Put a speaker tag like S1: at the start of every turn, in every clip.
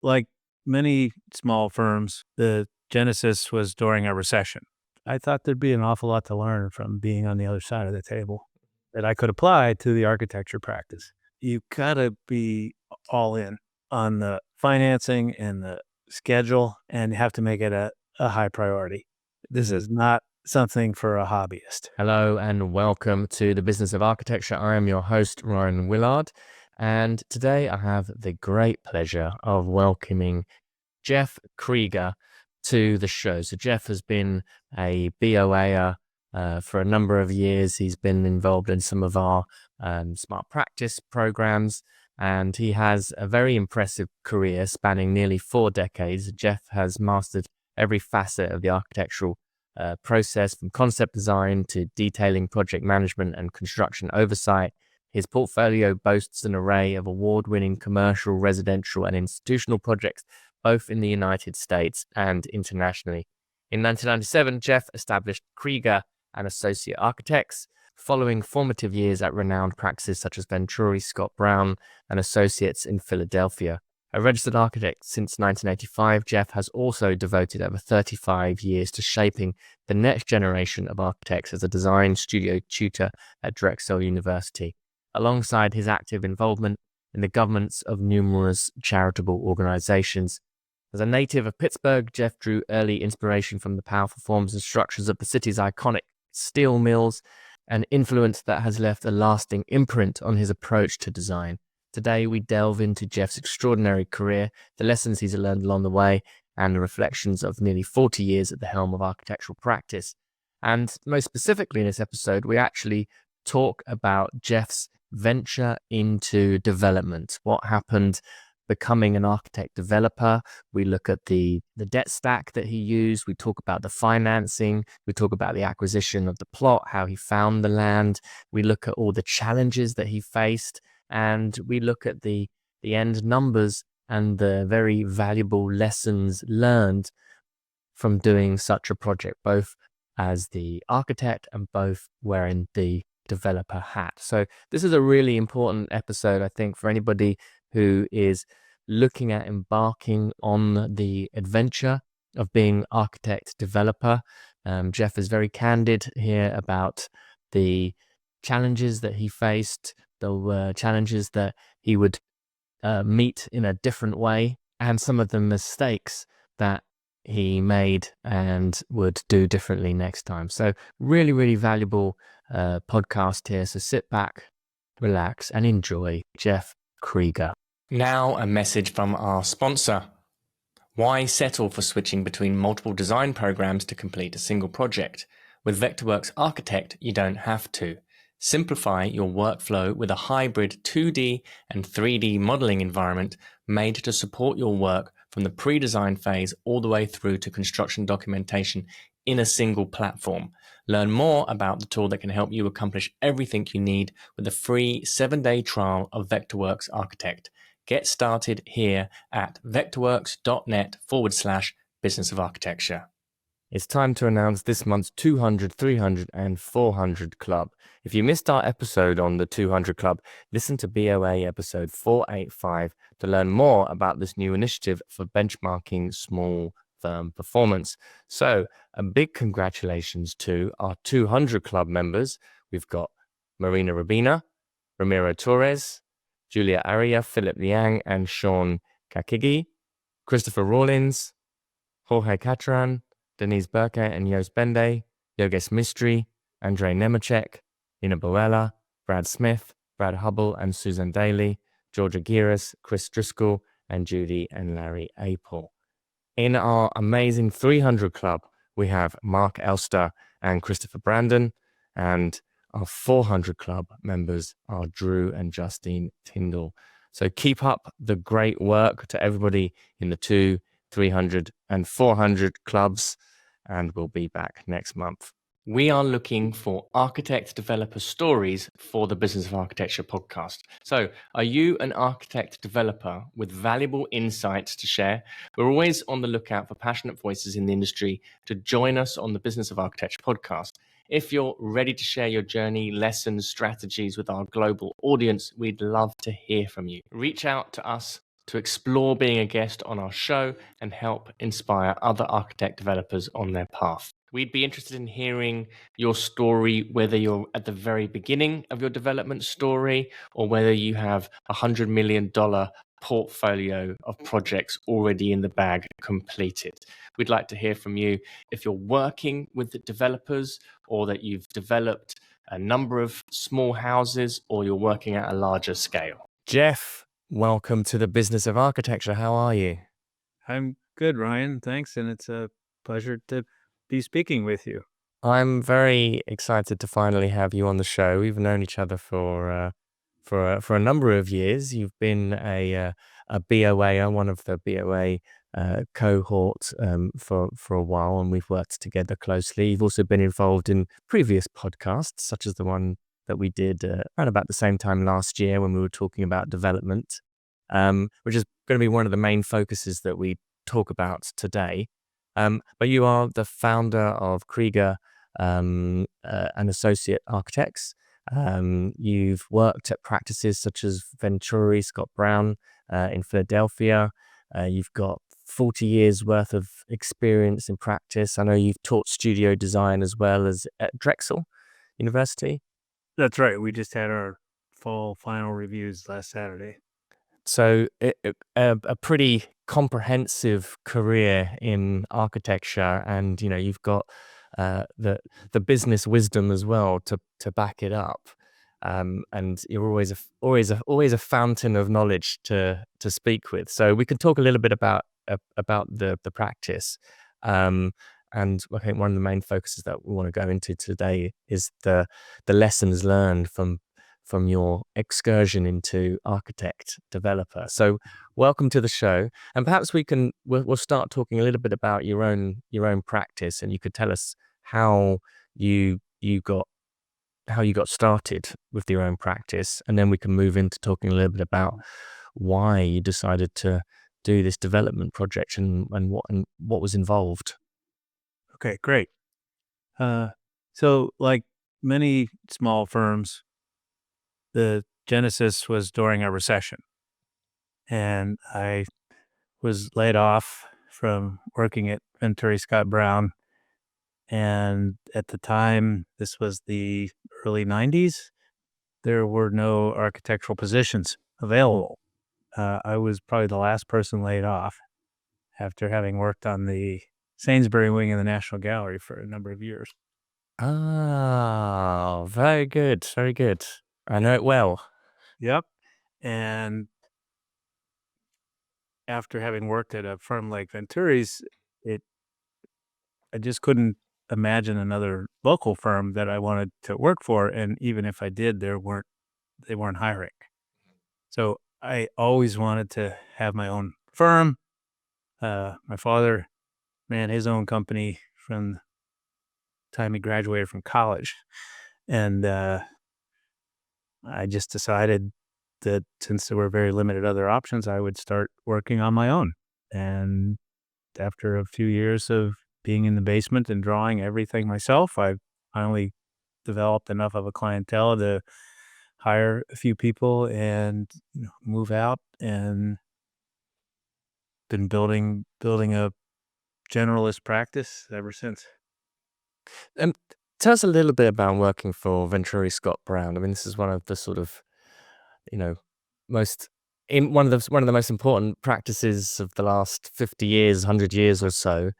S1: like many small firms, the genesis was during a recession. I thought there'd be an awful lot to learn from being on the other side of the table that I could apply to the architecture practice. You gotta be all in on the financing and the schedule and have to make it a high priority. This is not something for a hobbyist.
S2: Hello and welcome to the Business of Architecture. I am your host, Ryan Willard, and today I have the great pleasure of welcoming Jeff Krieger to the show. So Jeff has been a BOAer for a number of years. He's been involved in some of our smart practice programs, and he has a very impressive career spanning nearly 4 decades. Jeff has mastered every facet of the architectural process, from concept design to detailing, project management, and construction oversight. His portfolio boasts an array of award-winning commercial, residential, and institutional projects, both in the United States and internationally. In 1997, Jeff established Krieger and Associate Architects, following formative years at renowned practices such as Venturi Scott Brown and Associates in Philadelphia. A registered architect since 1985, Jeff has also devoted over 35 years to shaping the next generation of architects as a design studio tutor at Drexel University, alongside his active involvement in the governance of numerous charitable organizations. As a native of Pittsburgh, Jeff drew early inspiration from the powerful forms and structures of the city's iconic steel mills, an influence that has left a lasting imprint on his approach to design. Today, we delve into Jeff's extraordinary career, the lessons he's learned along the way, and the reflections of nearly 40 years at the helm of architectural practice. And most specifically in this episode, we actually talk about Jeff's venture into development, what happened becoming an architect developer. We look at the debt stack that he used. We talk about the financing. We talk about the acquisition of the plot, how he found the land. We look at all the challenges that he faced. And we look at the end numbers and the very valuable lessons learned from doing such a project, both as the architect and both wearing the developer hat. So this is a really important episode, I think, for anybody who is looking at embarking on the adventure of being architect developer. Jeff is very candid here about the challenges that he faced. There were challenges that he would meet in a different way, and some of the mistakes that he made and would do differently next time. So really, really valuable podcast here. So sit back, relax, and enjoy Jeff Krieger. Now a message from our sponsor. Why settle for switching between multiple design programs to complete a single project? With Vectorworks Architect, you don't have to. Simplify your workflow with a hybrid 2D and 3D modeling environment made to support your work from the pre-design phase all the way through to construction documentation in a single platform. Learn more about the tool that can help you accomplish everything you need with a free 7-day trial of Vectorworks Architect. Get started here at vectorworks.net/business of architecture. It's time to announce this month's 200, 300, and 400 Club. If you missed our episode on the 200 Club, listen to BOA episode 485 to learn more about this new initiative for benchmarking small firm performance. So, a big congratulations to our 200 Club members. We've got Marina Rabina, Ramiro Torres, Julia Aria, Philip Liang, and Sean Kakigi, Christopher Rawlins, Jorge Catran, Denise Burke and Jos Bende, Yogesh Mistry, Andrei Nemechek, Ina Boella, Brad Smith, Brad Hubble and Susan Daly, Georgia Giras, Chris Driscoll, and Judy and Larry Apel. In our amazing 300 Club, we have Mark Elster and Christopher Brandon, and our 400 Club members are Drew and Justine Tyndall. So keep up the great work to everybody in the 200, 300, and 400 clubs, and we'll be back next month. We are looking for architect developer stories for the Business of Architecture podcast. So, are you an architect developer with valuable insights to share? We're always on the lookout for passionate voices in the industry to join us on the Business of Architecture podcast. If you're ready to share your journey, lessons, strategies with our global audience, we'd love to hear from you. Reach out to us to explore being a guest on our show and help inspire other architect developers on their path. We'd be interested in hearing your story, whether you're at the very beginning of your development story or whether you have $100 million portfolio of projects already in the bag completed. We'd like to hear from you if you're working with the developers or that you've developed a number of small houses or you're working at a larger scale. Jeff, welcome to the Business of Architecture. How are you?
S1: I'm good, Ryan. Thanks. And it's a pleasure to be speaking with you.
S2: I'm very excited to finally have you on the show. We've known each other for a number of years. You've been a BOA, one of the BOA cohort for a while, and we've worked together closely. You've also been involved in previous podcasts, such as the one that we did around about the same time last year when we were talking about development, which is going to be one of the main focuses that we talk about today. But you are the founder of Krieger and Associate Architects. You've worked at practices such as Venturi Scott Brown in Philadelphia. You've got 40 years worth of experience in practice. I know you've taught studio design as well as at Drexel University.
S1: That's right. We just had our fall final reviews last Saturday.
S2: So a pretty comprehensive career in architecture, and you've got the business wisdom as well to back it up. And you're always a fountain of knowledge to speak with. So we can talk a little bit about the practice. And I think one of the main focuses that we want to go into today is the lessons learned from your excursion into architect developer. So welcome to the show, and perhaps we'll start talking a little bit about your own practice, and you could tell us how you got started with your own practice, and then we can move into talking a little bit about why you decided to do this development project and what was involved.
S1: Okay, great. So like many small firms, the genesis was during a recession, and I was laid off from working at Venturi Scott Brown. And at the time, this was the early 90s, there were no architectural positions available. I was probably the last person laid off after having worked on the Sainsbury wing in the National Gallery for a number of years.
S2: Ah, very good, very good. I know it well.
S1: Yep. And after having worked at a firm like Venturi's, I just couldn't imagine another local firm that I wanted to work for. And even if I did, they weren't hiring. So I always wanted to have my own firm. My father ran his own company from the time he graduated from college. And I just decided that since there were very limited other options, I would start working on my own. And after a few years of being in the basement and drawing everything myself, I finally developed enough of a clientele to hire a few people and move out, and been building a generalist practice ever since.
S2: Tell us a little bit about working for Venturi Scott Brown. I mean, this is one of the sort of, one of the most important practices of the last 50 years, 100 years or so.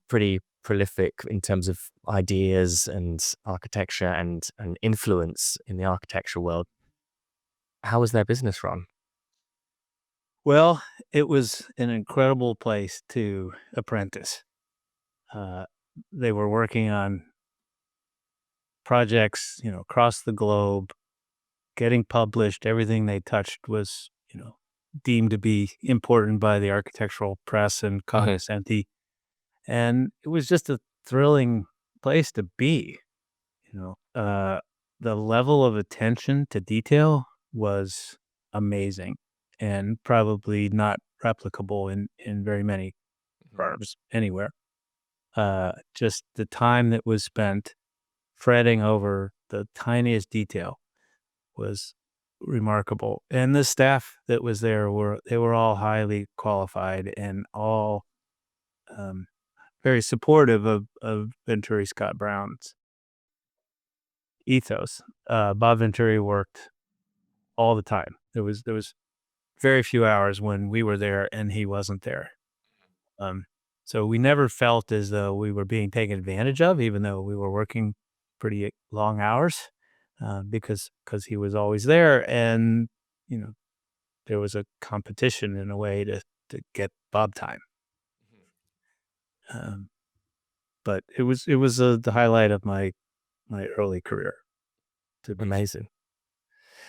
S2: Pretty prolific in terms of ideas and architecture and influence in the architecture world. How was their business run?
S1: Well, it was an incredible place to apprentice. They were working on projects, across the globe, getting published. Everything they touched was, deemed to be important by the architectural press and cognoscenti. And it was just a thrilling place to be. The level of attention to detail was amazing and probably not replicable in very many firms anywhere. Just the time that was spent fretting over the tiniest detail was remarkable. And the staff that was there were all highly qualified and all very supportive of Venturi Scott Brown's ethos. Bob Venturi worked all the time. There was very few hours when we were there and he wasn't there. So we never felt as though we were being taken advantage of, even though we were working pretty long hours, because he was always there, and there was a competition in a way to get Bob time. But it was the highlight of my early career.
S2: Amazing.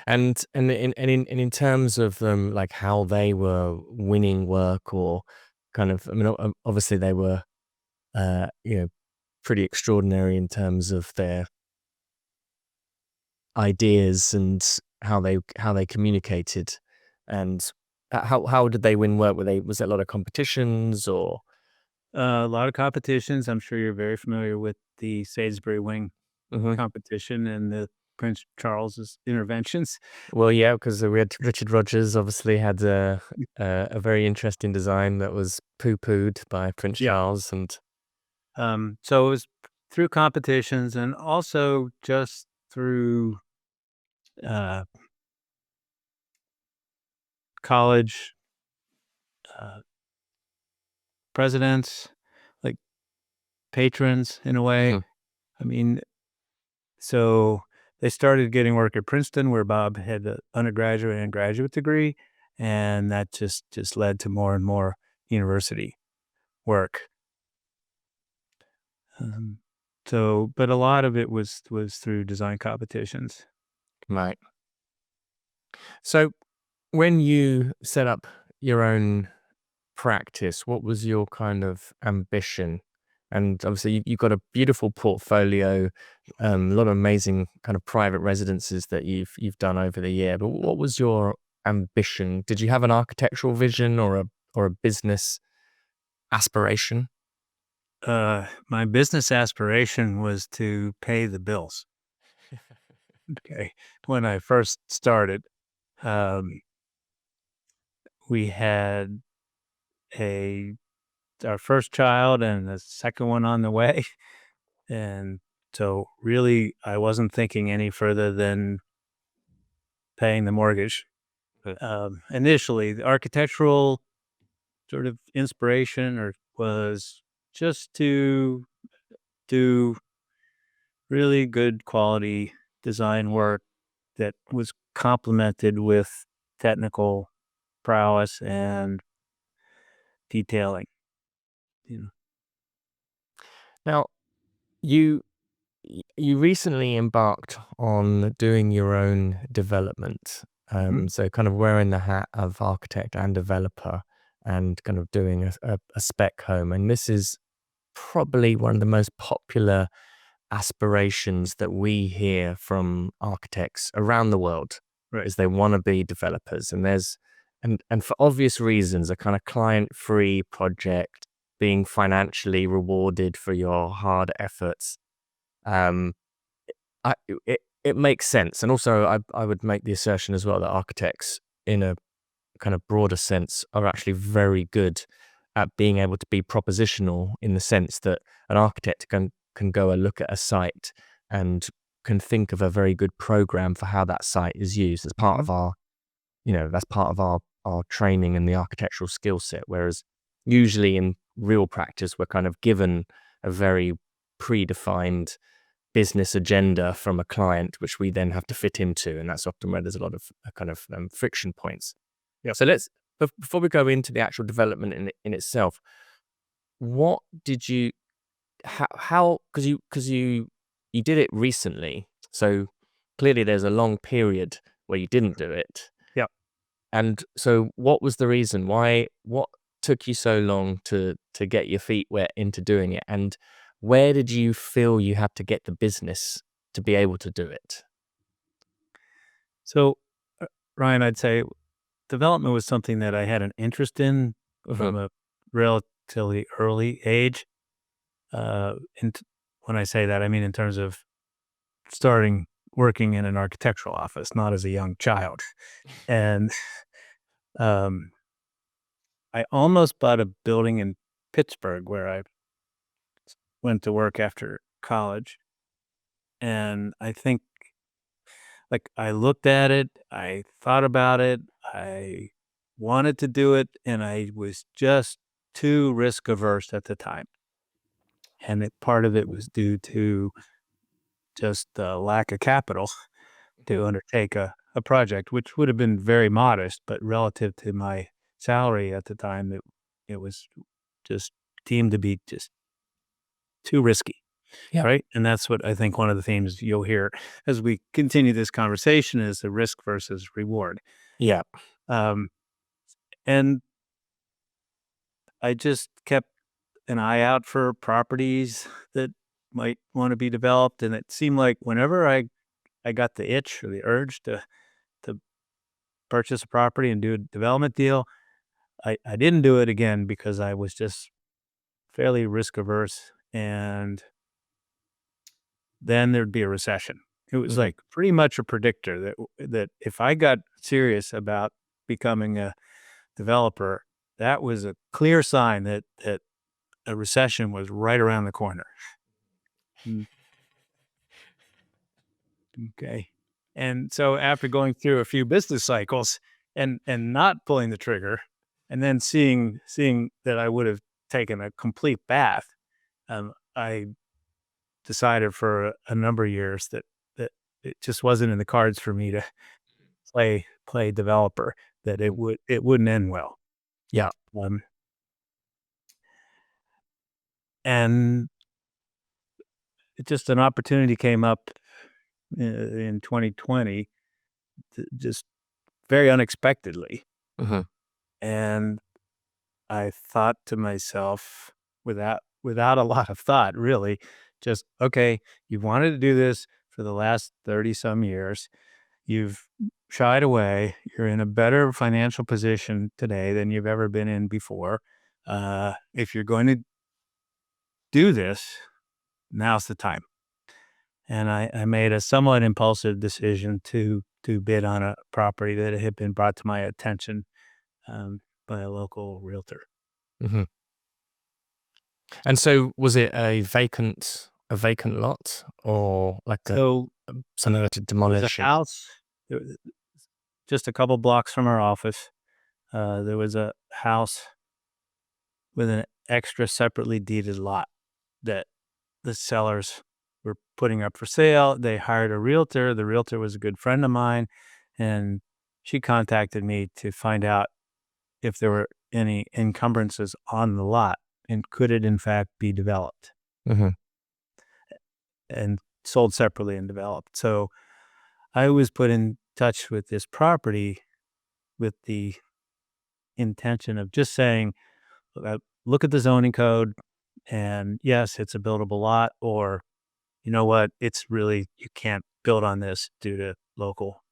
S2: And in terms of like how they were winning work, or kind of, I mean, obviously they were, pretty extraordinary in terms of their ideas and how they communicated, and how did they win work? Was there a lot of competitions, or?
S1: A lot of competitions. I'm sure you're very familiar with the Salisbury Wing
S2: Mhm.
S1: competition and the Prince Charles's interventions.
S2: Well, yeah, because we had Richard Rogers obviously had a very interesting design that was poo-pooed by Prince
S1: Yeah.
S2: Charles, and
S1: So it was through competitions and also just through uh, college uh, presidents, like patrons in a way.
S2: Mhm.
S1: I mean, so they started getting work at Princeton, where Bob had an undergraduate and graduate degree, and that just led to more and more university work. But a lot of it was through design competitions.
S2: Right. So when you set up your own practice, what was your kind of ambition? And obviously, you've got a beautiful portfolio, a lot of amazing kind of private residences that you've done over the year. But what was your ambition? Did you have an architectural vision, or a business aspiration?
S1: My business aspiration was to pay the bills. Okay, when I first started, um, we had a our first child and the second one on the way, and so really, I wasn't thinking any further than paying the mortgage. Initially, the architectural sort of inspiration or was just to do really good quality design work that was complemented with technical prowess and detailing. You know.
S2: Now, you you recently embarked on doing your own development.
S1: Mhm.
S2: So kind of wearing the hat of architect and developer, and kind of doing a spec home. And this is probably one of the most popular aspirations that we hear from architects around the world,
S1: Right.
S2: is they want to be developers. And and for obvious reasons, a kind of client-free project, being financially rewarded for your hard efforts. Um, it makes sense. And also, I would make the assertion as well that architects, in a kind of broader sense, are actually very good at being able to be propositional, in the sense that an architect can go and look at a site and can think of a very good program for how that site is used as part
S1: Mhm.
S2: of our, that's part of our training and the architectural skill set. Whereas usually in real practice, we're kind of given a very predefined business agenda from a client, which we then have to fit into, and that's often where there's a lot of kind of friction points.
S1: Yep.
S2: So before we go into the actual development in itself, what did you how because you did it recently, so clearly there's a long period where you didn't do it.
S1: Yep.
S2: And so what was the reason? What took you so long to get your feet wet into doing it? And where did you feel you had to get the business to be able to do it?
S1: So, Ryan, I'd say development was something that I had an interest in
S2: Mhm.
S1: from a relatively early age. And when I say that, I mean in terms of starting working in an architectural office, not as a young child. And I almost bought a building in Pittsburgh where I went to work after college. And I think, like, I looked at it, I thought about it, I wanted to do it, and I was just too risk averse at the time. And part of it was due to just the lack of capital to undertake a project, which would have been very modest, but relative to my salary at the time, it was just deemed to be just too risky.
S2: Yeah.
S1: Right. And that's what I think one of the themes you'll hear as we continue this conversation is the risk versus reward.
S2: Yeah.
S1: And I just kept an eye out for properties that might want to be developed. And it seemed like whenever I got the itch or the urge to purchase a property and do a development deal, I didn't do it again because I was just fairly risk averse. And then there'd be a recession. It was like pretty much a predictor that if I got serious about becoming a developer, that was a clear sign that a recession was right around the corner. Okay. And so after going through a few business cycles and not pulling the trigger, and then seeing that I would have taken a complete bath, I decided for a number of years that it just wasn't in the cards for me to play developer, that it wouldn't end well.
S2: Yeah.
S1: And just an opportunity came up in 2020, just very unexpectedly. And I thought to myself, without a lot of thought, really, just, okay, you've wanted to do this for the last 30 some years. You've shied away. You're in a better financial position today than you've ever been in before. If you're going to do this, now's the time. And I made a somewhat impulsive decision to bid on a property that had been brought to my attention by a local realtor.
S2: And so was it a vacant lot, or like
S1: So
S2: something that to
S1: there's
S2: demolish
S1: a
S2: it?
S1: house just a couple blocks from our office. There was a house with an extra separately deeded lot that the sellers were putting up for sale. They hired a realtor. The realtor was a good friend of mine, and she contacted me to find out if there were any encumbrances on the lot and could it in fact be developed and sold separately and developed. So I was put in touch with this property with the intention of just saying, look at the zoning code, and yes, it's a buildable lot, or you know what, it's really, you can't build on this due to local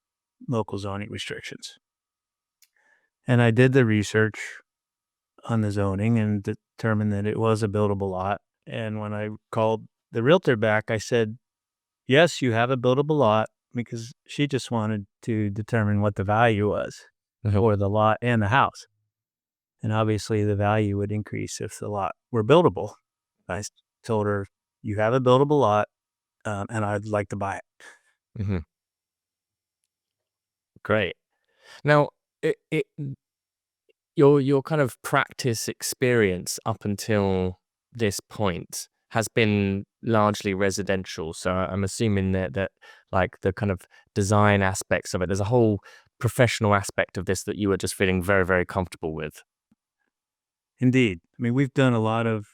S1: zoning restrictions. And I did the research on the zoning and determined that it was a buildable lot. And when I called the realtor back, I said, yes, you have a buildable lot, because she just wanted to determine what the value was for the lot and the house. And obviously the value would increase if the lot were buildable. I told her, you have a buildable lot, and I'd like to buy it.
S2: Great. Now, your kind of practice experience up until this point has been largely residential. So I'm assuming that like the kind of design aspects of it, there's a whole professional aspect of this that you were just feeling very, very comfortable with.
S1: Indeed. I mean, we've done a lot of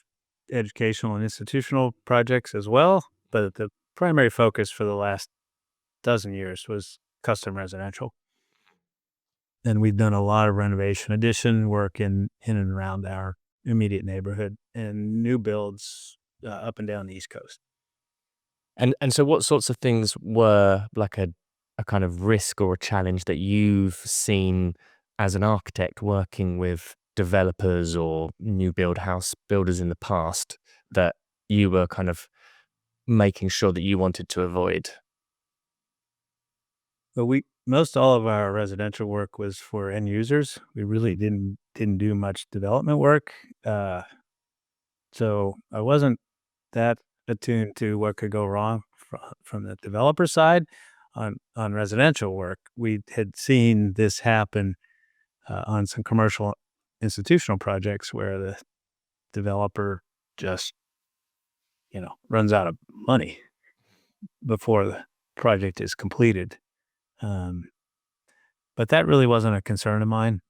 S1: educational and institutional projects as well, but the primary focus for the last dozen years was custom residential. And we've done a lot of renovation addition work in and around our immediate neighborhood and new builds up and down the East Coast.
S2: And so what sorts of things were like a kind of risk or a challenge that you've seen as an architect working with developers or new build house builders in the past that you were kind of making sure that you wanted to avoid?
S1: but most all of our residential work was for end users. We really didn't do much development work. So I wasn't that attuned to what could go wrong from the developer side. On residential work, we had seen this happen on some commercial institutional projects where the developer just, runs out of money before the project is completed. Um, but that really wasn't a concern of mine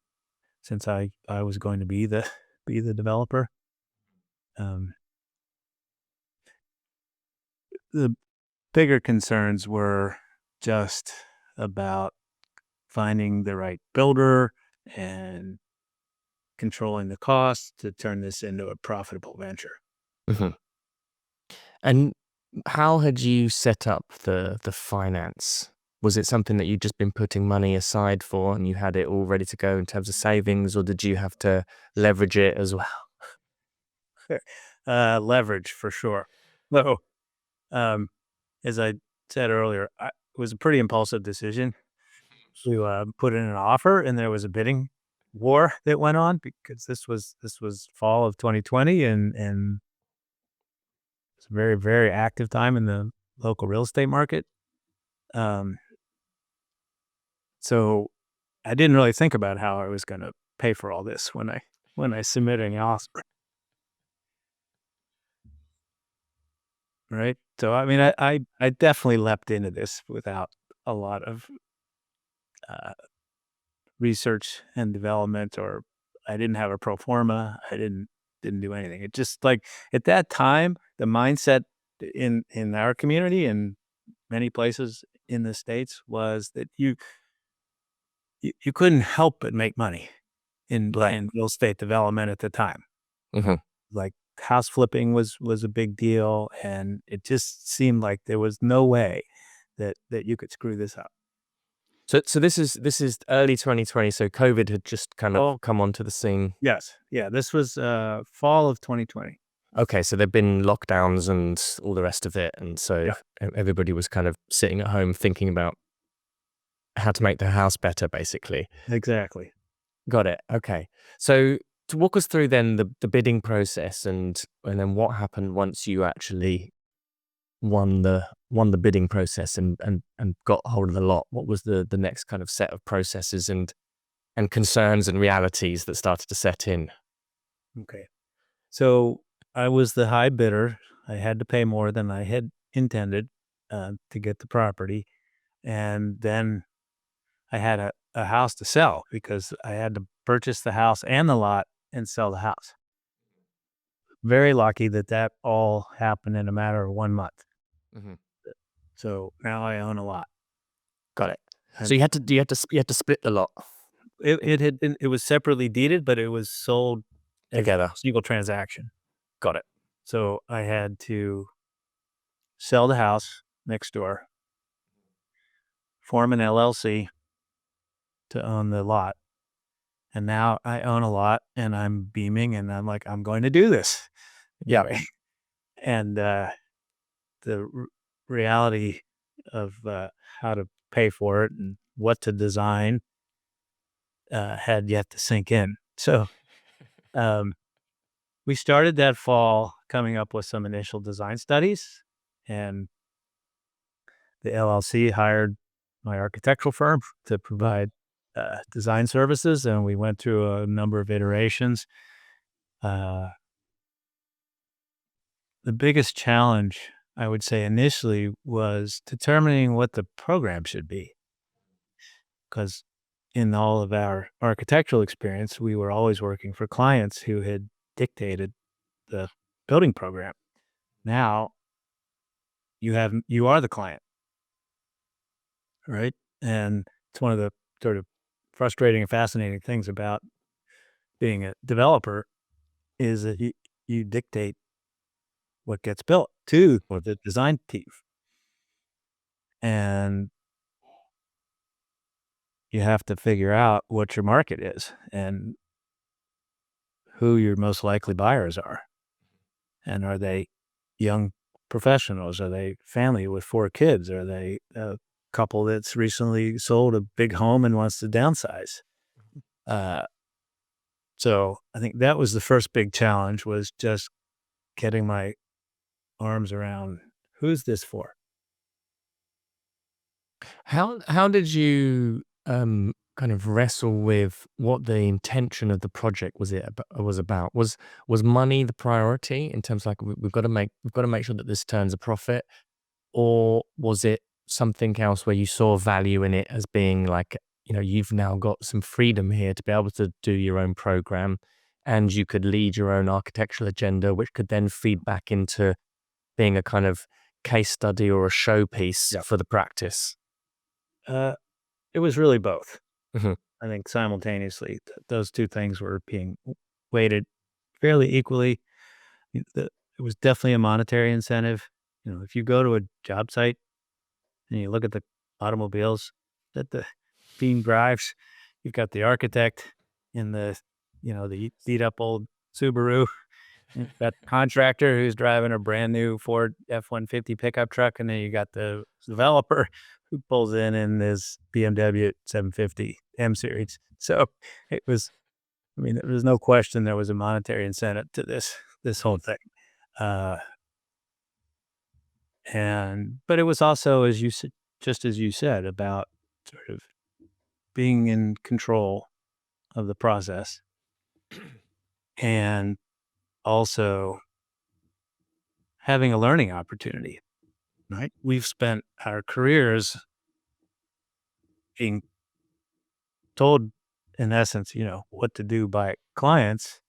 S1: since I was going to be the developer. Um, the bigger concerns were just about finding the right builder and controlling the costs to turn this into a profitable venture.
S2: Mhm. And how had you set up the finance? Was it something that you'd just been putting money aside for and you had it all ready to go in terms of savings, or did you have to leverage it as well?
S1: Leverage for sure. So, um, as I said earlier, it was a pretty impulsive decision to put in an offer, and there was a bidding war that went on because this was fall of 2020, and it's a very, very active time in the local real estate market. Um, so I didn't really think about how I was going to pay for all this when I submitted an offer, right? So I mean, I definitely leapt into this without a lot of uh, research and development, or I didn't have a pro forma. I didn't do anything. It just like at that time, the mindset in our community and many places in the States was that you couldn't help but make money in real estate development at the time.
S2: Mhm.
S1: Like house flipping was a big deal, and it just seemed like there was no way that you could screw this up.
S2: So this is early 2020, so COVID had just kind of
S1: Oh,
S2: come onto the scene.
S1: yes. Yeah, this was fall of 2020.
S2: Okay, so there'd been lockdowns and all the rest of it, and so
S1: Yeah,
S2: everybody was kind of sitting at home thinking about how to make their house better, basically.
S1: exactly.
S2: Got it. Okay. So to walk us through then the bidding process and then what happened once you actually won the bidding process and got hold of the lot. What was the next kind of set of processes and concerns and realities that started to set in?
S1: Okay. So I was the high bidder. I had to pay more than I had intended to get the property. And then I had a house to sell because I had to purchase the house and the lot and sell the house. Very lucky that all happened in a matter of 1 month.
S2: Mhm.
S1: So now I own a lot.
S2: Got it. So
S1: And
S2: you had to split the lot
S1: it was separately deeded, but it was sold as
S2: together.
S1: a single transaction.
S2: Got it.
S1: So I had to sell the house next door, form an LLC to own the lot. And now I own a lot and I'm beaming and I'm like, I'm going to do this.
S2: Yeah.
S1: And the reality of how to pay for it and what to design had yet to sink in. So um, we started that fall coming up with some initial design studies, and the LLC hired my architectural firm to provide design services, and we went through a number of iterations. Uh, the biggest challenge, I would say, initially was determining what the program should be, because in all of our architectural experience, we were always working for clients who had dictated the building program. Now you are the client, right? And it's one of the sort of frustrating and fascinating things about being a developer is that you dictate what gets built to the design team, and you have to figure out what your market is and who your most likely buyers are. And are they young professionals? Are they family with 4 kids? Are they couple that's recently sold a big home and wants to downsize. So I think that was the first big challenge, was just getting my arms around who's this for.
S2: How did you kind of wrestle with what the intention of the project was about? Was money the priority in terms of like we've got to make sure that this turns a profit, or was it something else where you saw value in it as being like, you've now got some freedom here to be able to do your own program, and you could lead your own architectural agenda, which could then feed back into being a kind of case study or a showpiece
S1: Yeah.
S2: for the practice?
S1: It was really both.
S2: Mhm.
S1: I think simultaneously, those two things were being weighted fairly equally. It was definitely a monetary incentive. If you go to a job site and you look at the automobiles that the team drives, you've got the architect in the beat up old Subaru. You've got the contractor who's driving a brand new Ford F-150 pickup truck, and then you got the developer who pulls in his BMW 750 M series. So it was, there was no question there was a monetary incentive to this whole thing. But it was also, as you said, just as you said, about sort of being in control of the process, and also having a learning opportunity, right? We've spent our careers being told, in essence, what to do by clients,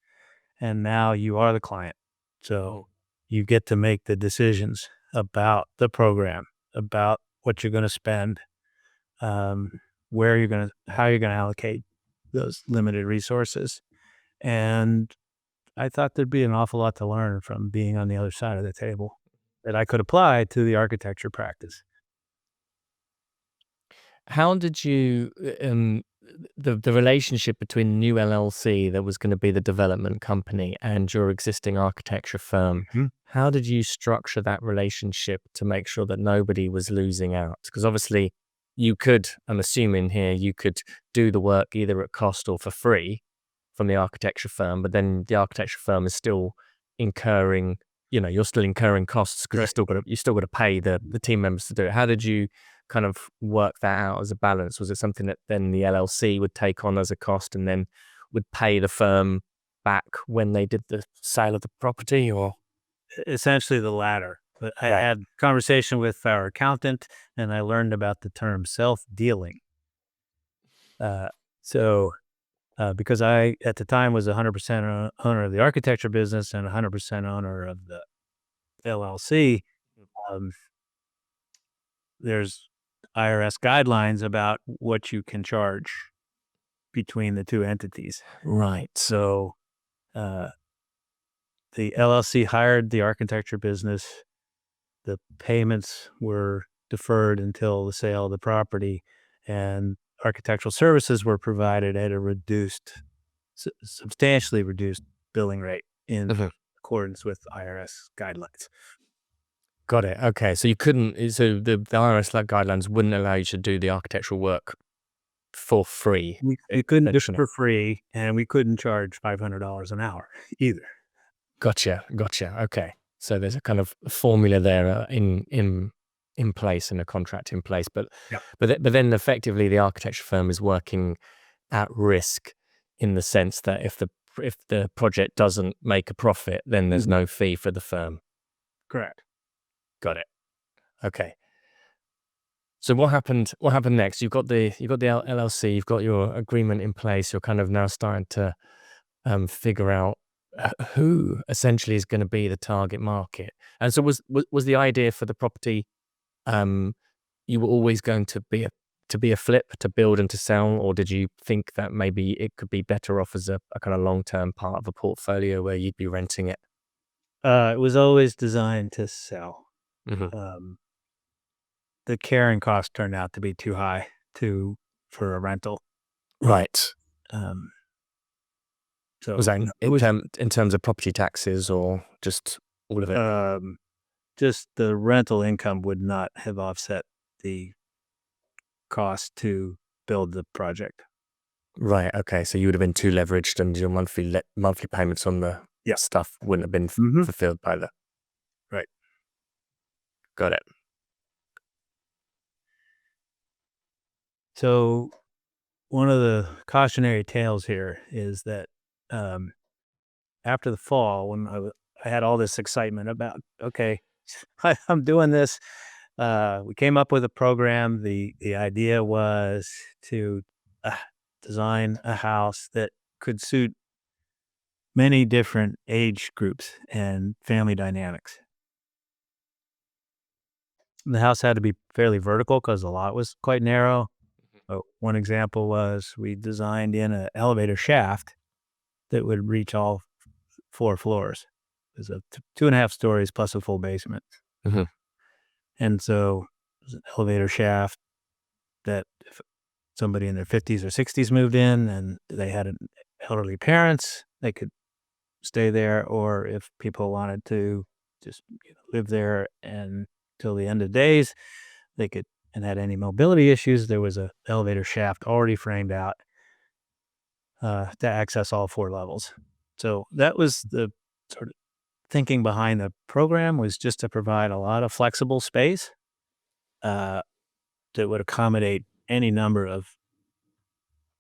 S1: and now you are the client. So you get to make the decisions about the program, about what you're going to spend, how you're going to allocate those limited resources. And I thought there'd be an awful lot to learn from being on the other side of the table that I could apply to the architecture practice.
S2: How did you the relationship between the new LLC that was going to be the development company and your existing architecture firm?
S1: Mhm.
S2: How did you structure that relationship to make sure that nobody was losing out? Because obviously you could, I'm assuming here, you could do the work either at cost or for free from the architecture firm, but then the architecture firm is still incurring, you're still incurring costs because
S1: Right.
S2: you still got to pay the team members to do it. How did you kind of work that out as a balance? Was it something that then the LLC would take on as a cost and then would pay the firm back when they did the sale of the property, or?
S1: Essentially the latter. But I
S2: Right.
S1: had conversation with our accountant, and I learned about the term self-dealing. Uh, so because I, at the time, was 100% owner of the architecture business and 100% owner of the LLC, um, there's IRS guidelines about what you can charge between the two entities.
S2: Right.
S1: So uh, the LLC hired the architecture business. The payments were deferred until the sale of the property, and architectural services were provided at a substantially reduced billing rate in
S2: Mhm.
S1: accordance with IRS guidelines.
S2: Got it. Okay. So you couldn't, so the IRS guidelines wouldn't allow you to do the architectural work for free,
S1: We couldn't do it
S2: essentially.
S1: for free, and we couldn't charge $500 an hour either.
S2: Gotcha. Gotcha. Okay. So there's a kind of formula there in place and a contract in place, but
S1: Yeah.
S2: but then effectively the architecture firm is working at risk in the sense that if the project doesn't make a profit, then there's
S1: Mhm.
S2: no fee for the firm.
S1: Correct.
S2: Got it. Okay. So what happened? What happened next? You've got the LLC, you've got your agreement in place. You're kind of now starting to figure out who essentially is going to be the target market. And so was the idea for the property, um, you were always going to be a flip, to build and to sell, or did you think that maybe it could be better off as a kind of long-term part of a portfolio where you'd be renting it?
S1: It was always designed to sell.
S2: Hmm.
S1: Um, the carrying cost turned out to be too high for a rental.
S2: Right.
S1: Um,
S2: Was
S1: so
S2: that
S1: no, it was
S2: in terms of property taxes or just all of it?
S1: just the rental income would not have offset the cost to build the project.
S2: Right. Okay. So you would have been too leveraged, and your monthly payments on the stuff wouldn't have been fulfilled by the.
S1: Right.
S2: Got it.
S1: So one of the cautionary tales here is that after the fall, when I had all this excitement about, okay, I'm doing this. We came up with a program. The idea was to design a house that could suit many different age groups and family dynamics. The house had to be fairly vertical because the lot was quite narrow. One example was we designed in an elevator shaft that would reach all 4 floors. It was 2.5 stories plus a full basement.
S2: Mhm.
S1: And so it was an elevator shaft that if somebody in their 50s or 60s moved in and they had elderly parents, they could stay there, or if people wanted to just live there and till the end of days, they could, and had any mobility issues, there was a elevator shaft already framed out to access all 4 levels. So that was the sort of thinking behind the program, was just to provide a lot of flexible space that would accommodate any number of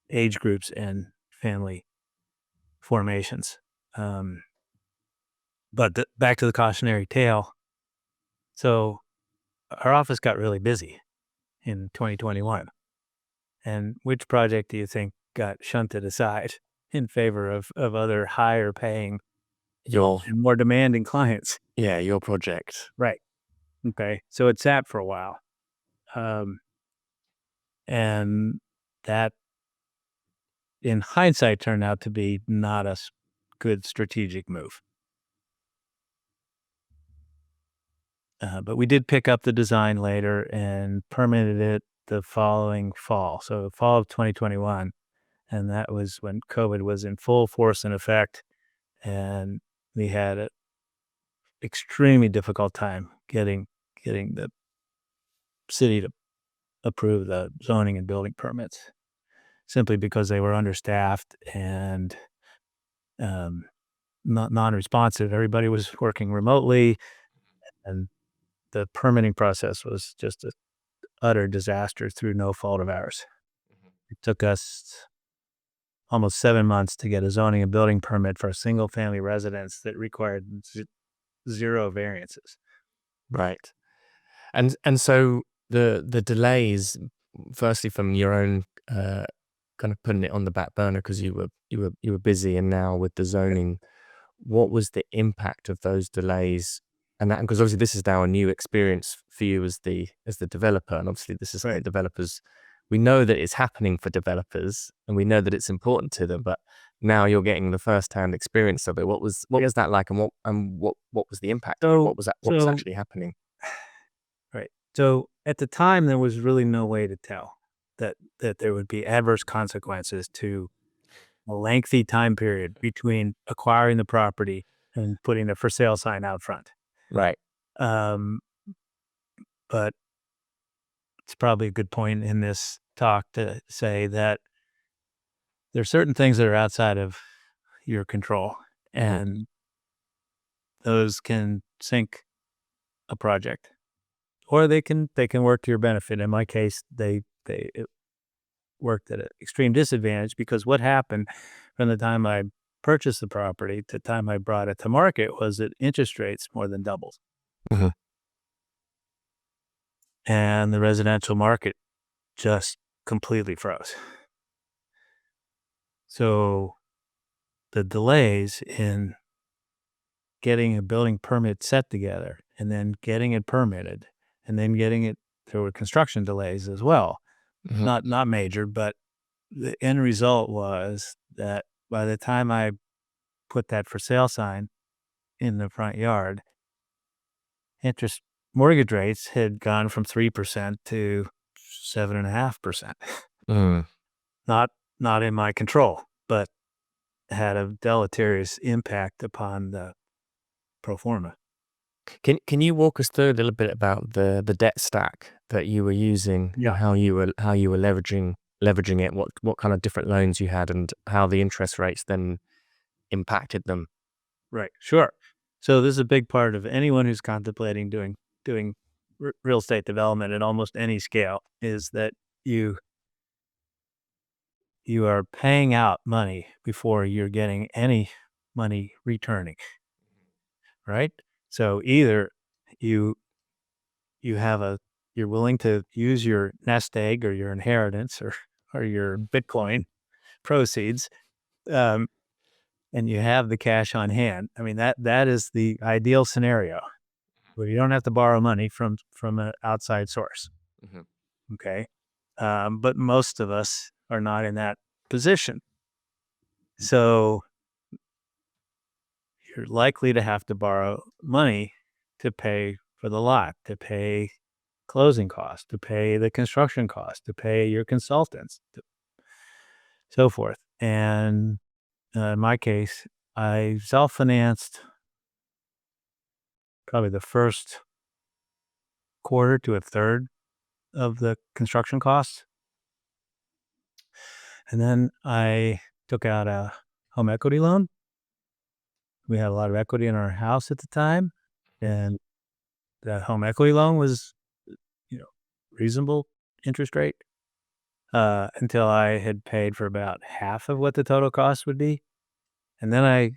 S1: age groups and family formations. But back to the cautionary tale. So our office got really busy in 2021. And which project do you think got shunted aside in favor of other higher paying and more demanding clients?
S2: Your project.
S1: Right. Okay. So it sat for a while. And that, in hindsight, turned out to be not a good strategic move. But we did pick up the design later and permitted it the following fall. So fall of 2021. And that was when COVID was in full force and effect. And we had an extremely difficult time getting the city to approve the zoning and building permits, simply because they were understaffed and not non-responsive. Everybody was working remotely, and the permitting process was just an utter disaster through no fault of ours. It took us almost 7 months to get a zoning and building permit for a single family residence that required 0 variances.
S2: Right. And so the delays, firstly from your own kind of putting it on the back burner because you were busy, and now with the zoning, what was the impact of those delays? And that, because obviously this is now a new experience for you as the developer, and obviously this is something developers, we know that it's happening for developers and we know that it's important to them, but now you're getting the first-hand experience of it. What was that like, and what was the impact? What was actually happening?
S1: Right. So at the time, there was really no way to tell that there would be adverse consequences to a lengthy time period between acquiring the property and putting the for sale sign out front.
S2: Right.
S1: But it's probably a good point in this talk to say that there are certain things that are outside of your control, and those can sink a project, or they can work to your benefit. In my case, it worked at an extreme disadvantage, because what happened from the time I purchased the property to the time I brought it to market was that interest rates more than doubled. And the residential market just completely froze. So the delays in getting a building permit set together, and then getting it permitted, and then getting it, there were construction delays as well. Not major, but the end result was that by the time I put that for sale sign in the front yard, mortgage rates had gone from 3% to 7.5%. Not in my control, but had a deleterious impact upon the pro forma.
S2: Can you walk us through a little bit about the debt stack that you were using,
S1: Yeah.
S2: how you were leveraging it, what kind of different loans you had, and how the interest rates then impacted them.
S1: Right. Sure. So this is a big part of anyone who's contemplating doing real estate development at almost any scale, is that you are paying out money before you're getting any money returning, right? So either you have you're willing to use your nest egg or your inheritance or your Bitcoin proceeds, um, and you have the cash on hand. I mean, that is the ideal scenario where you don't have to borrow money from an outside source.
S2: Mhm.
S1: Okay. But most of us are not in that position. So you're likely to have to borrow money to pay for the lot, to pay closing costs, to pay the construction costs, to pay your consultants, so forth. And in my case, I self-financed probably the first quarter to a third of the construction costs. And then I took out a home equity loan. We had a lot of equity in our house at the time, and that home equity loan was, reasonable interest rate, until I had paid for about half of what the total cost would be. And then I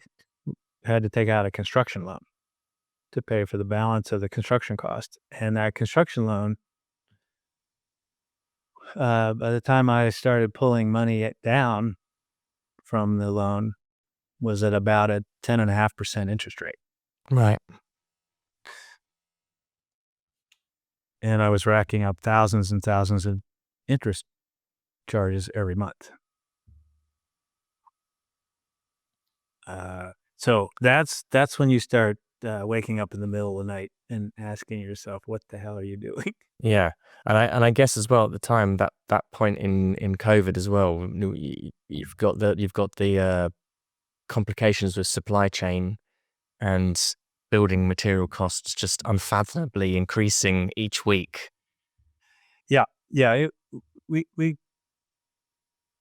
S1: had to take out a construction loan to pay for the balance of the construction cost. And that construction loan, by the time I started pulling money down from the loan, was at about a 10.5% interest rate.
S2: Right.
S1: And I was racking up thousands and thousands of interest charges every month. So that's when you start waking up in the middle of the night and asking yourself, what the hell are you doing?
S2: Yeah, and I guess as well at the time, that point in COVID as well, you've got the complications with supply chain and building material costs just unfathomably increasing each week.
S1: Yeah. Yeah. We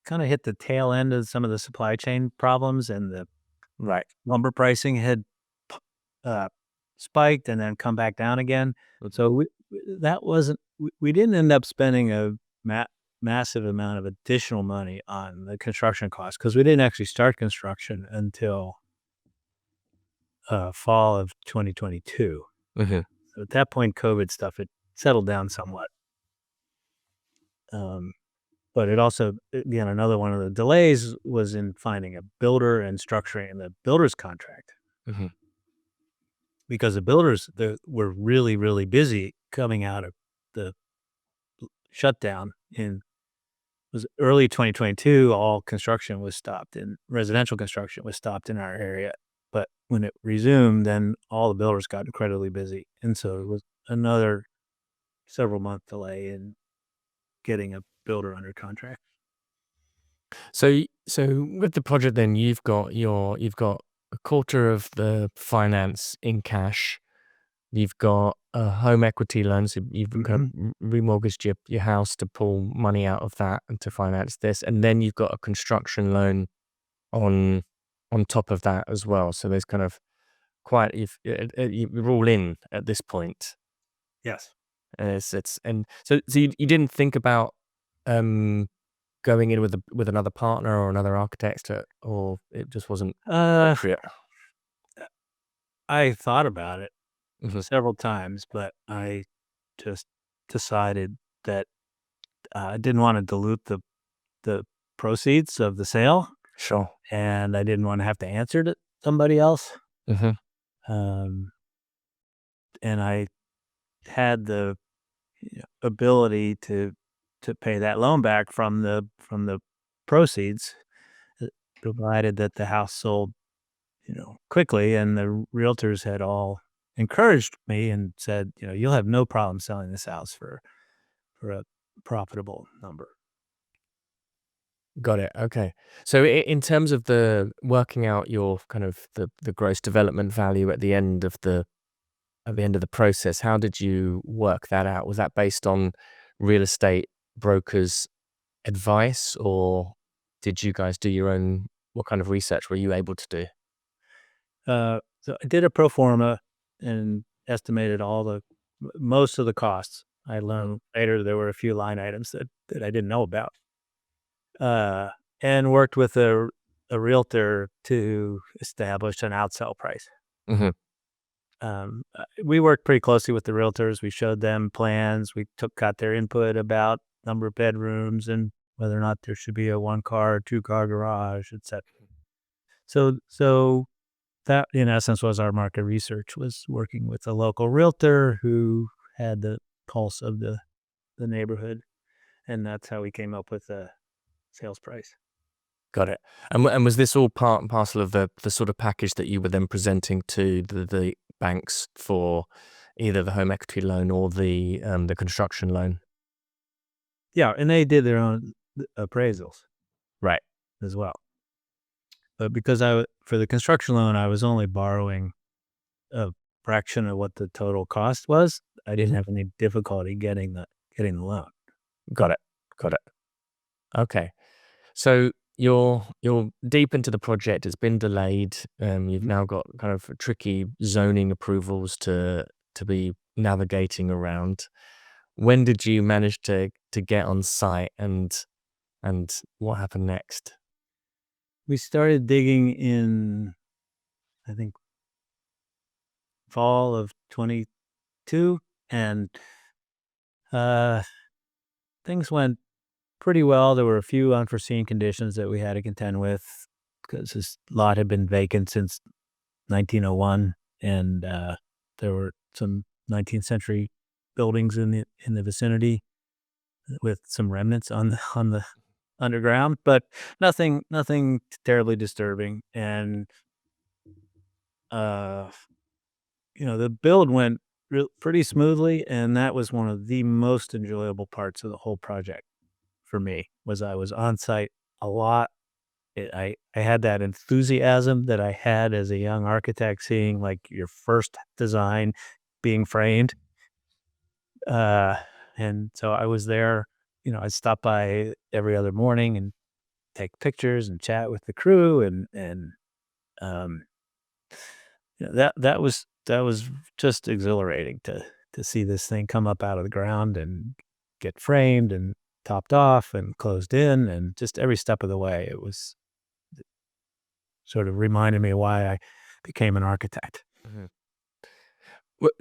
S1: kind of hit the tail end of some of the supply chain problems, and the
S2: Right.
S1: lumber pricing had uh, spiked and then come back down again. So that wasn't, we didn't end up spending a massive amount of additional money on the construction costs, because we didn't actually start construction until fall of 2022.
S2: Mhm.
S1: So at that point, COVID stuff had settled down somewhat. But it also, again, another one of the delays was in finding a builder and structuring the builder's contract,
S2: Mhm.
S1: because the builders were really, really busy coming out of the shutdown. In was early 2022, all construction was stopped, and residential construction was stopped in our area. But when it resumed, then all the builders got incredibly busy, and so it was another several month delay in getting a builder under contract.
S2: So with the project, then you've got a quarter of the finance in cash. You've got a home equity loan, so you've kind of remortgaged your house to pull money out of that and to finance this, and then you've got a construction loan on top of that as well. So there's kind of quite you're all in at this point.
S1: Yes.
S2: And and so you didn't think about going in with another partner or another architect, or it just wasn't
S1: Uh,
S2: appropriate.
S1: I thought about it
S2: Mhm.
S1: several times, but I just decided that I didn't want to dilute the proceeds of the sale,
S2: Sure.
S1: and I didn't want to have to answer to somebody else.
S2: Mhm.
S1: Um, and I had the ability to pay that loan back from the proceeds, uh, provided that the house sold, quickly, and the realtors had all encouraged me and said, you'll have no problem selling this house for a profitable number.
S2: Got it. Okay. So in terms of the working out your kind of the gross development value at the end of at the end of the process. How did you work that out? Was that based on real estate brokers' advice, or did you guys do your own? What kind of research were you able to do?
S1: So I did a pro forma and estimated most of the costs. I learned later there were a few line items that I didn't know about. And worked with a realtor to establish an outsell price.
S2: Mhm.
S1: We worked pretty closely with the realtors. We showed them plans. We got their input about number of bedrooms and whether or not there should be a 1-car or 2-car garage, etc. So that, in essence, was our market research, was working with a local realtor who had the pulse of the neighborhood, and that's how we came up with the sales price.
S2: Got it. And was this all part and parcel of the sort of package that you were then presenting to the banks for either the home equity loan or the construction loan?
S1: Yeah, and they did their own appraisals
S2: Right.
S1: as well. But because for the construction loan, I was only borrowing a fraction of what the total cost was. I didn't have any difficulty getting the loan.
S2: Got it. Got it. Okay. So you're deep into the project. It's been delayed. You've now got kind of tricky zoning approvals to be navigating around. When did you manage to get on site, and what happened next?
S1: We started digging in, I think, fall of 22, and things went pretty well. There were a few unforeseen conditions that we had to contend with because this lot had been vacant since 1901, and there were some 19th century buildings in the vicinity with some remnants on the underground, but nothing terribly disturbing. And the build went pretty smoothly, and that was one of the most enjoyable parts of the whole project for me. Was I was on site a lot. I had that enthusiasm that I had as a young architect, seeing like your first design being framed. And so I was there. I'd stop by every other morning and take pictures and chat with the crew, and um, that was just exhilarating to see this thing come up out of the ground and get framed and topped off and closed in, and just every step of the way, it was sort of reminded me why I became an architect.
S2: Mhm.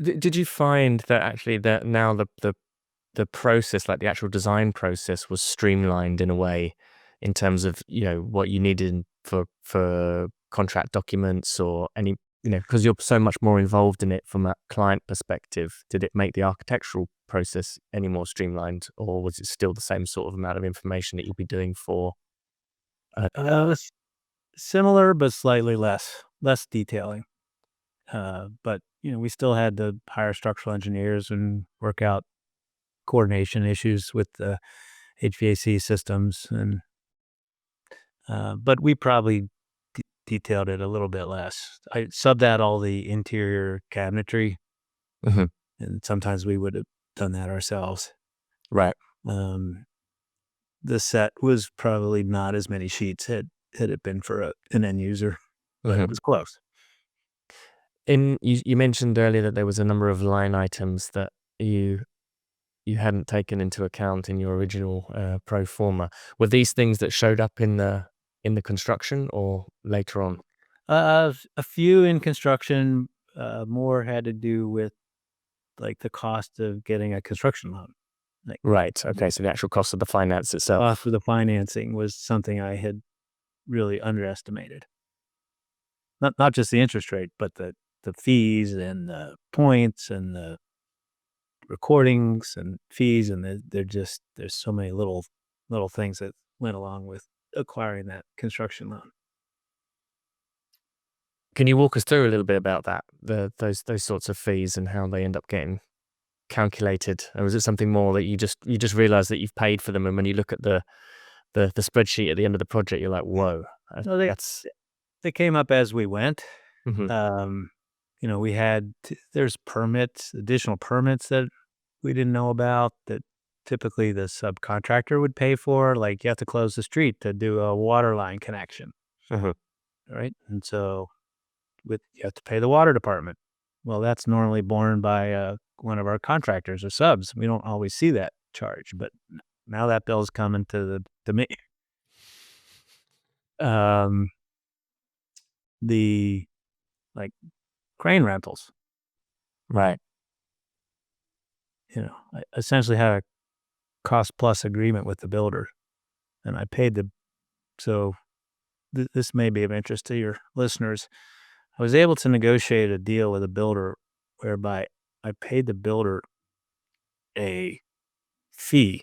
S2: Did you find that actually that now the process, like the actual design process, was streamlined in a way in terms of what you needed for contract documents or any because you're so much more involved in it from a client perspective? Did it make the architectural process any more streamlined, or was it still the same sort of amount of information that you'll be doing for?
S1: Similar, but slightly less detailing. But we still had to hire structural engineers and work out coordination issues with the HVAC systems, and but we probably detailed it a little bit less. I subbed out all the interior cabinetry,
S2: Mhm.
S1: and sometimes we would have done that ourselves.
S2: Right.
S1: The set was probably not as many sheets had it been for an end user, but
S2: Mhm.
S1: it was close.
S2: You mentioned earlier that there was a number of line items that you hadn't taken into account in your original pro forma. Were these things that showed up in the construction or later on?
S1: A few in construction, more had to do with like the cost of getting a construction loan. Like,
S2: Right. Okay. So the actual cost of the finance itself.
S1: cost of the financing was something I had really underestimated. Not just the interest rate, but the fees and the points and the recordings and fees, and there's so many little things that went along with acquiring that construction loan.
S2: Can you walk us through a little bit about that, those sorts of fees and how they end up getting calculated? Or is it something more that you just realize that you've paid for them, and when you look at the spreadsheet at the end of the project, you're like, whoa,
S1: So
S2: that's
S1: they came up as we went.
S2: Mhm.
S1: Um, we had there's additional permits that we didn't know about that typically the subcontractor would pay for. Like you have to close the street to do a water line connection,
S2: Mhm.
S1: right? And so you have to pay the water department. Well, that's normally borne by one of our contractors or subs. We don't always see that charge, but now that bill's coming to me. The like crane rentals.
S2: Right.
S1: I essentially had a cost plus agreement with the builder, and I paid so this may be of interest to your listeners. I was able to negotiate a deal with a builder whereby I paid the builder a fee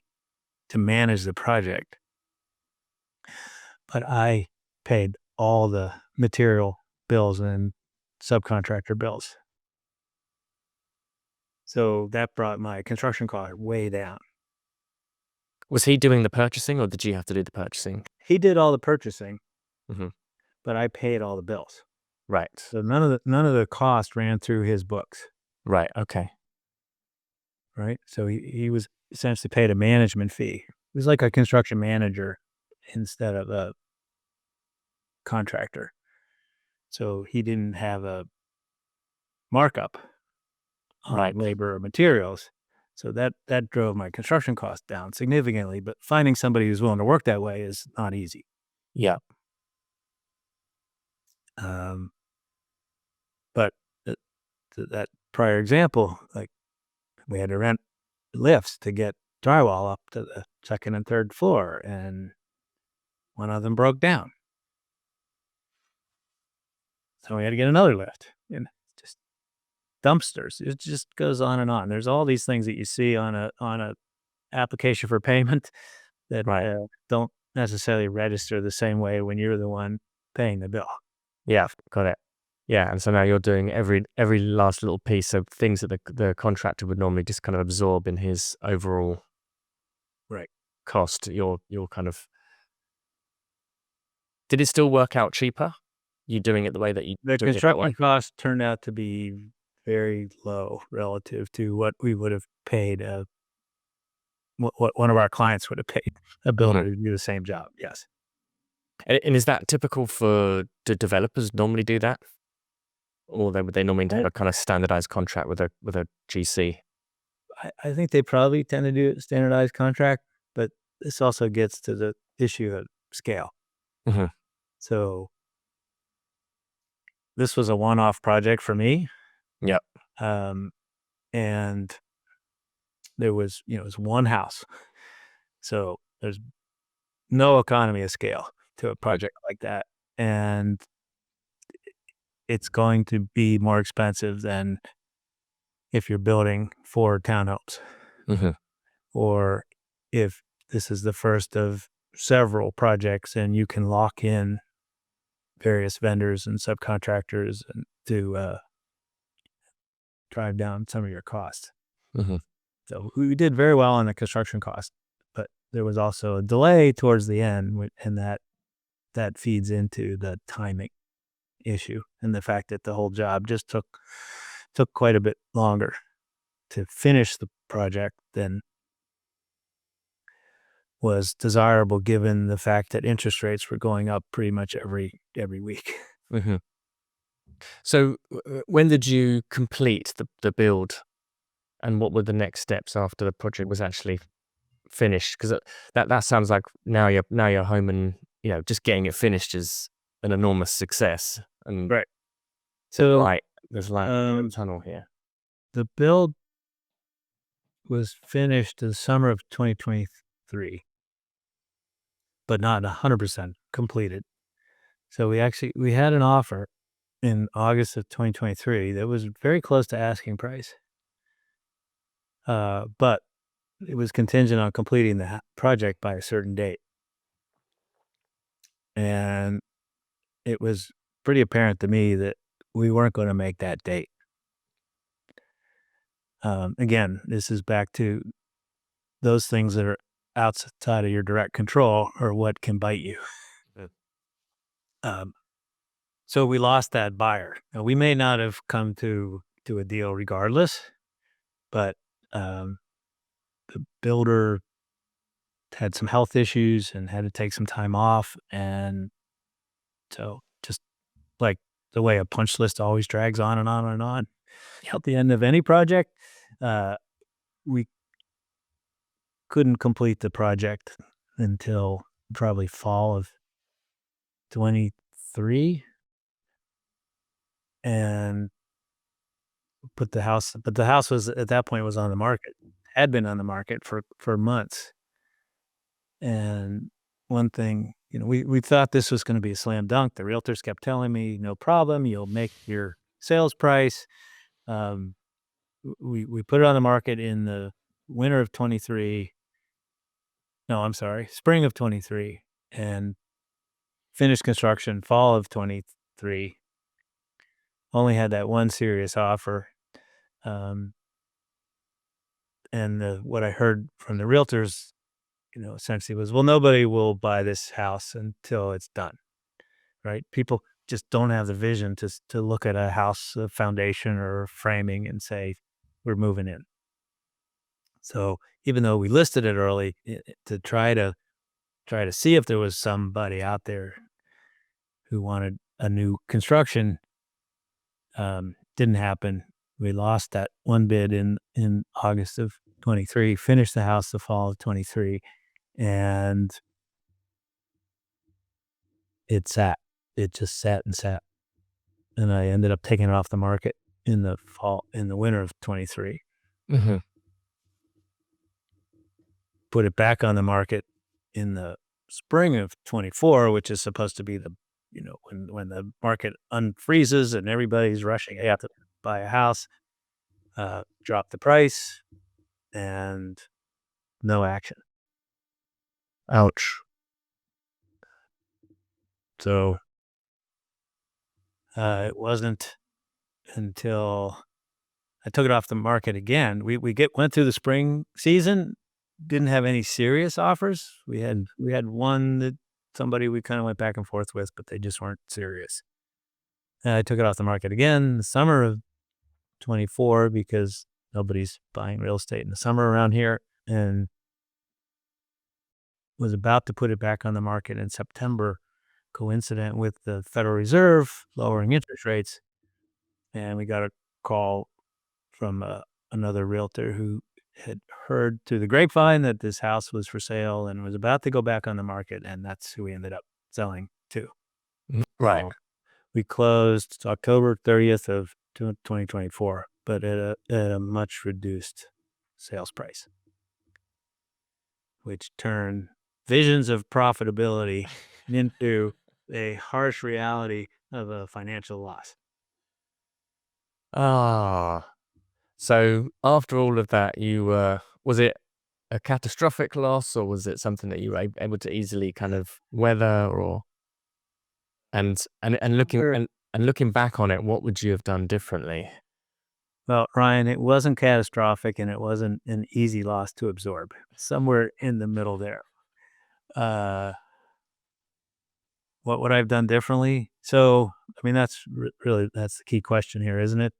S1: to manage the project, but I paid all the material bills and subcontractor bills. So that brought my construction cost way down.
S2: Was he doing the purchasing, or did you have to do the purchasing?
S1: He did all the purchasing,
S2: Mhm.
S1: but I paid all the bills.
S2: Right.
S1: So none of the cost ran through his books,
S2: Right. Okay.
S1: right? So he was essentially paid a management fee. He was like a construction manager instead of a contractor. So he didn't have a markup on
S2: Right.
S1: labor or materials. So that drove my construction cost down significantly. But finding somebody who's willing to work that way is not easy.
S2: Yeah.
S1: But that prior example, like we had to rent lifts to get drywall up to the second and third floor, and one of them broke down. So we had to get another lift, and just dumpsters. It just goes on and on. There's all these things that you see on a application for payment that
S2: Right.
S1: don't necessarily register the same way when you're the one paying the bill.
S2: Yeah. Got it. Yeah. And so now you're doing every last little piece of things that the contractor would normally just kind of absorb in his overall
S1: Right.
S2: cost. You're kind of. Did it still work out cheaper? You doing it the way that you
S1: The
S2: doing it that way?
S1: construction cost turned out to be very low relative to what we would have paid what one of our clients would have paid a builder
S2: Mhm.
S1: to do the same job. Yes.
S2: And is that typical for the developers normally do that? Or they normally have a kind of standardized contract with a GC?
S1: I think they probably tend to do a standardized contract, but this also gets to the issue of scale.
S2: Mhm.
S1: So this was a one-off project for me,
S2: Yep.
S1: and there was, it was one house. So there's no economy of scale to a
S2: Right.
S1: project like that, and it's going to be more expensive than if you're building 4 townhomes,
S2: Mhm.
S1: or if this is the first of several projects and you can lock in various vendors and subcontractors and to drive down some of your costs.
S2: Mhm.
S1: So we did very well on the construction cost, but there was also a delay towards the end, and that feeds into the timing issue and the fact that the whole job just took quite a bit longer to finish the project than was desirable given the fact that interest rates were going up pretty much every week.
S2: Mhm. So, when did you complete the build, and what were the next steps after the project was actually finished? 'Cause that sounds like now you're home and, just getting it finished is an enormous success, and
S1: Right.
S2: the
S1: So
S2: light there's light at the end of
S1: um,
S2: the tunnel here.
S1: the build was finished in the summer of 2023, but not 100% completed. So we had an offer in August of 2023 that was very close to asking price. But it was contingent on completing the project by a certain date. And it was pretty apparent to me that we weren't going to make that date. Again, this is back to those things that are outside of your direct control or what can bite you.
S2: Mm.
S1: Um, So we lost that buyer. Now, we may not have come to a deal regardless, but the builder had some health issues and had to take some time off, and so just like the way a punch list always drags on and on and on. At the end of any project, we couldn't complete the project until probably fall of 23, and but the house was at that point was on the market, had been on the market for months. And one thing, we thought this was going to be a slam dunk. The realtors kept telling me, no problem, you'll make your sales price. Um, we put it on the market in the winter of 23. No, I'm sorry, spring of 23, and finished construction fall of 23. Only had that one serious offer. Um, and what I heard from the realtors, essentially was, well, nobody will buy this house until it's done, right? People just don't have the vision to look at a house foundation or framing and say, we're moving in. So even though we listed it early to try to see if there was somebody out there who wanted a new construction, didn't happen. We lost that one bid in August of 23, finished the house the fall of 23, and it sat. It just sat and sat. And I ended up taking it off the market in the winter of 23.
S2: Mhm.
S1: Put it back on the market in the spring of 24, which is supposed to be when the market unfreezes and everybody's rushing out to buy a house. Drop the price and no action.
S2: Ouch.
S1: So it wasn't until I took it off the market again. We went through the spring season, didn't have any serious offers. We had one that somebody we kind of went back and forth with, but they just weren't serious. And I took it off the market again in the summer of 24 because nobody's buying real estate in the summer around here, and was about to put it back on the market in September, coincident with the Federal Reserve lowering interest rates. And we got a call from another realtor who had heard through the grapevine that this house was for sale and was about to go back on the market, and that's who we ended up selling to.
S2: Right.
S1: So we closed October 30th of 2024, but at a much reduced sales price, which turned visions of profitability into a harsh reality of a financial loss.
S2: Ah. So after all of that, was it a catastrophic loss, or was it something that you were able to easily kind of weather, or and looking
S1: Sure.
S2: and looking back on it, what would you have done differently?
S1: Well, Ryan, it wasn't catastrophic and it wasn't an easy loss to absorb. Somewhere in the middle there. Uh, what would I have done differently? So, I mean, that's really that's the key question here, isn't it?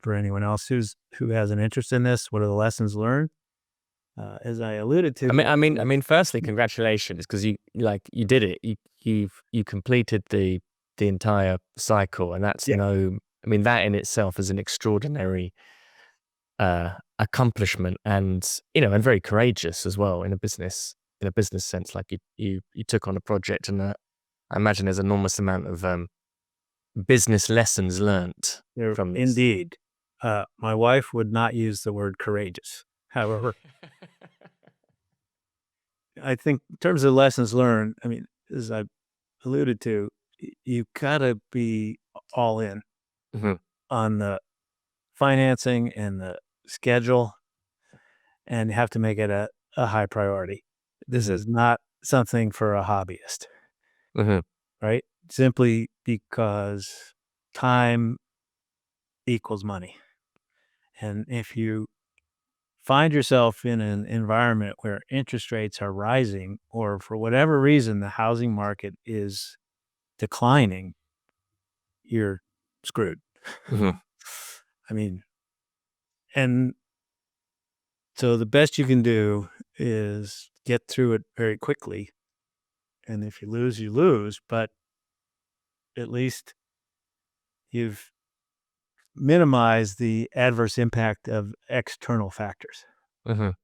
S1: For anyone else who has an interest in this, what are the lessons learned? As I alluded to,
S2: Firstly, congratulations, because you did it. You completed the entire cycle, and that's
S1: yeah,
S2: that in itself is an extraordinary accomplishment, and very courageous as well in a business sense. Like you took on a project, and I imagine there's an enormous amount of business lessons learnt from this.
S1: indeed. My wife would not use the word courageous. However, I think in terms of lessons learned, I mean, as I alluded to, you gotta be all in
S2: Mhm.
S1: on the financing and the schedule, and you have to make it a high priority. This
S2: Mhm.
S1: is not something for a hobbyist,
S2: Mhm.
S1: right? Simply because time equals money. And if you find yourself in an environment where interest rates are rising, or for whatever reason, the housing market is declining, you're screwed.
S2: Mhm.
S1: I mean, and so the best you can do is get through it very quickly. And if you lose, you lose, but at least you've minimized the adverse impact of external factors.
S2: Mhm.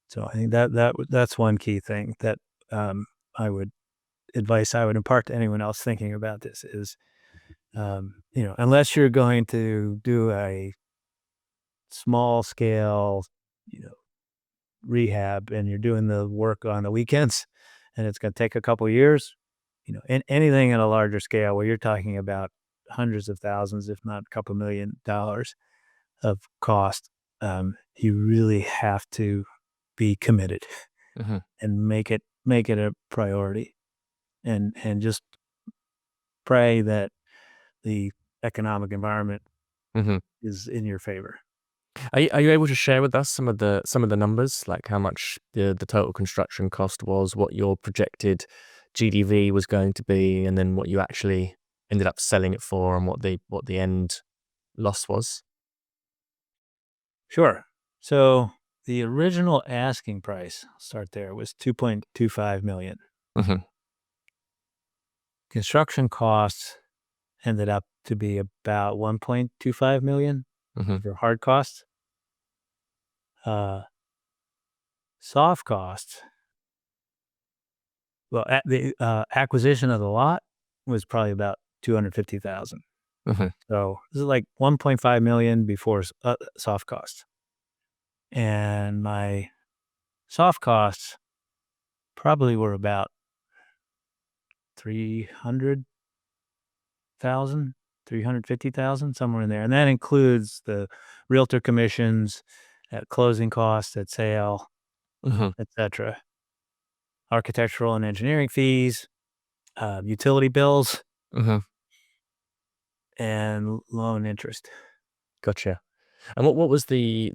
S1: So I think that's one key thing that I would advice I would impart to anyone else thinking about this is, unless you're going to do a small scale, you know, rehab and you're doing the work on the weekends and it's going to take a couple years, anything at a larger scale where you're talking about hundreds of thousands, if not a couple $1 million of cost, you really have to be committed
S2: Mhm.
S1: and make it a priority and just pray that the economic environment
S2: Mhm.
S1: is in your favor.
S2: Are you able to share with us some of the numbers, like how much the total construction cost was, what your projected GDV was going to be, and then what you actually ended up selling it for, and what the end loss was?
S1: Sure. So the original asking price, I'll start there, was 2.25 million.
S2: Mhm.
S1: Construction costs ended up to be about 1.25 million
S2: Mhm.
S1: for hard costs. Uh, Soft costs, well, the acquisition of the lot was probably about 250,000.
S2: Mhm.
S1: So this is like 1.5 million before soft costs. And my soft costs probably were about 300,000, 350,000, somewhere in there. And that includes the realtor commissions, at closing costs at sale,
S2: Mhm.
S1: etc., architectural and engineering fees, utility bills,
S2: Mhm.
S1: and loan interest.
S2: Gotcha. And what was the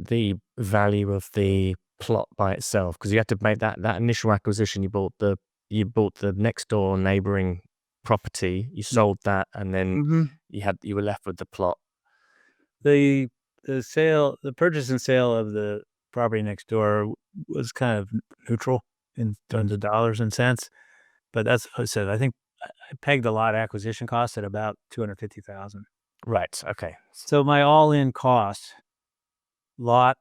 S2: value of the plot by itself? Because you had to make that initial acquisition. You bought the next door neighboring property. You sold that, and then
S1: Mm-hmm.
S2: you were left with the plot.
S1: The the purchase and sale of the property next door was kind of neutral in terms of dollars and cents, but that's what I said. I think I pegged the lot acquisition cost at about 250,000.
S2: Right. Okay.
S1: So my all-in cost, lot,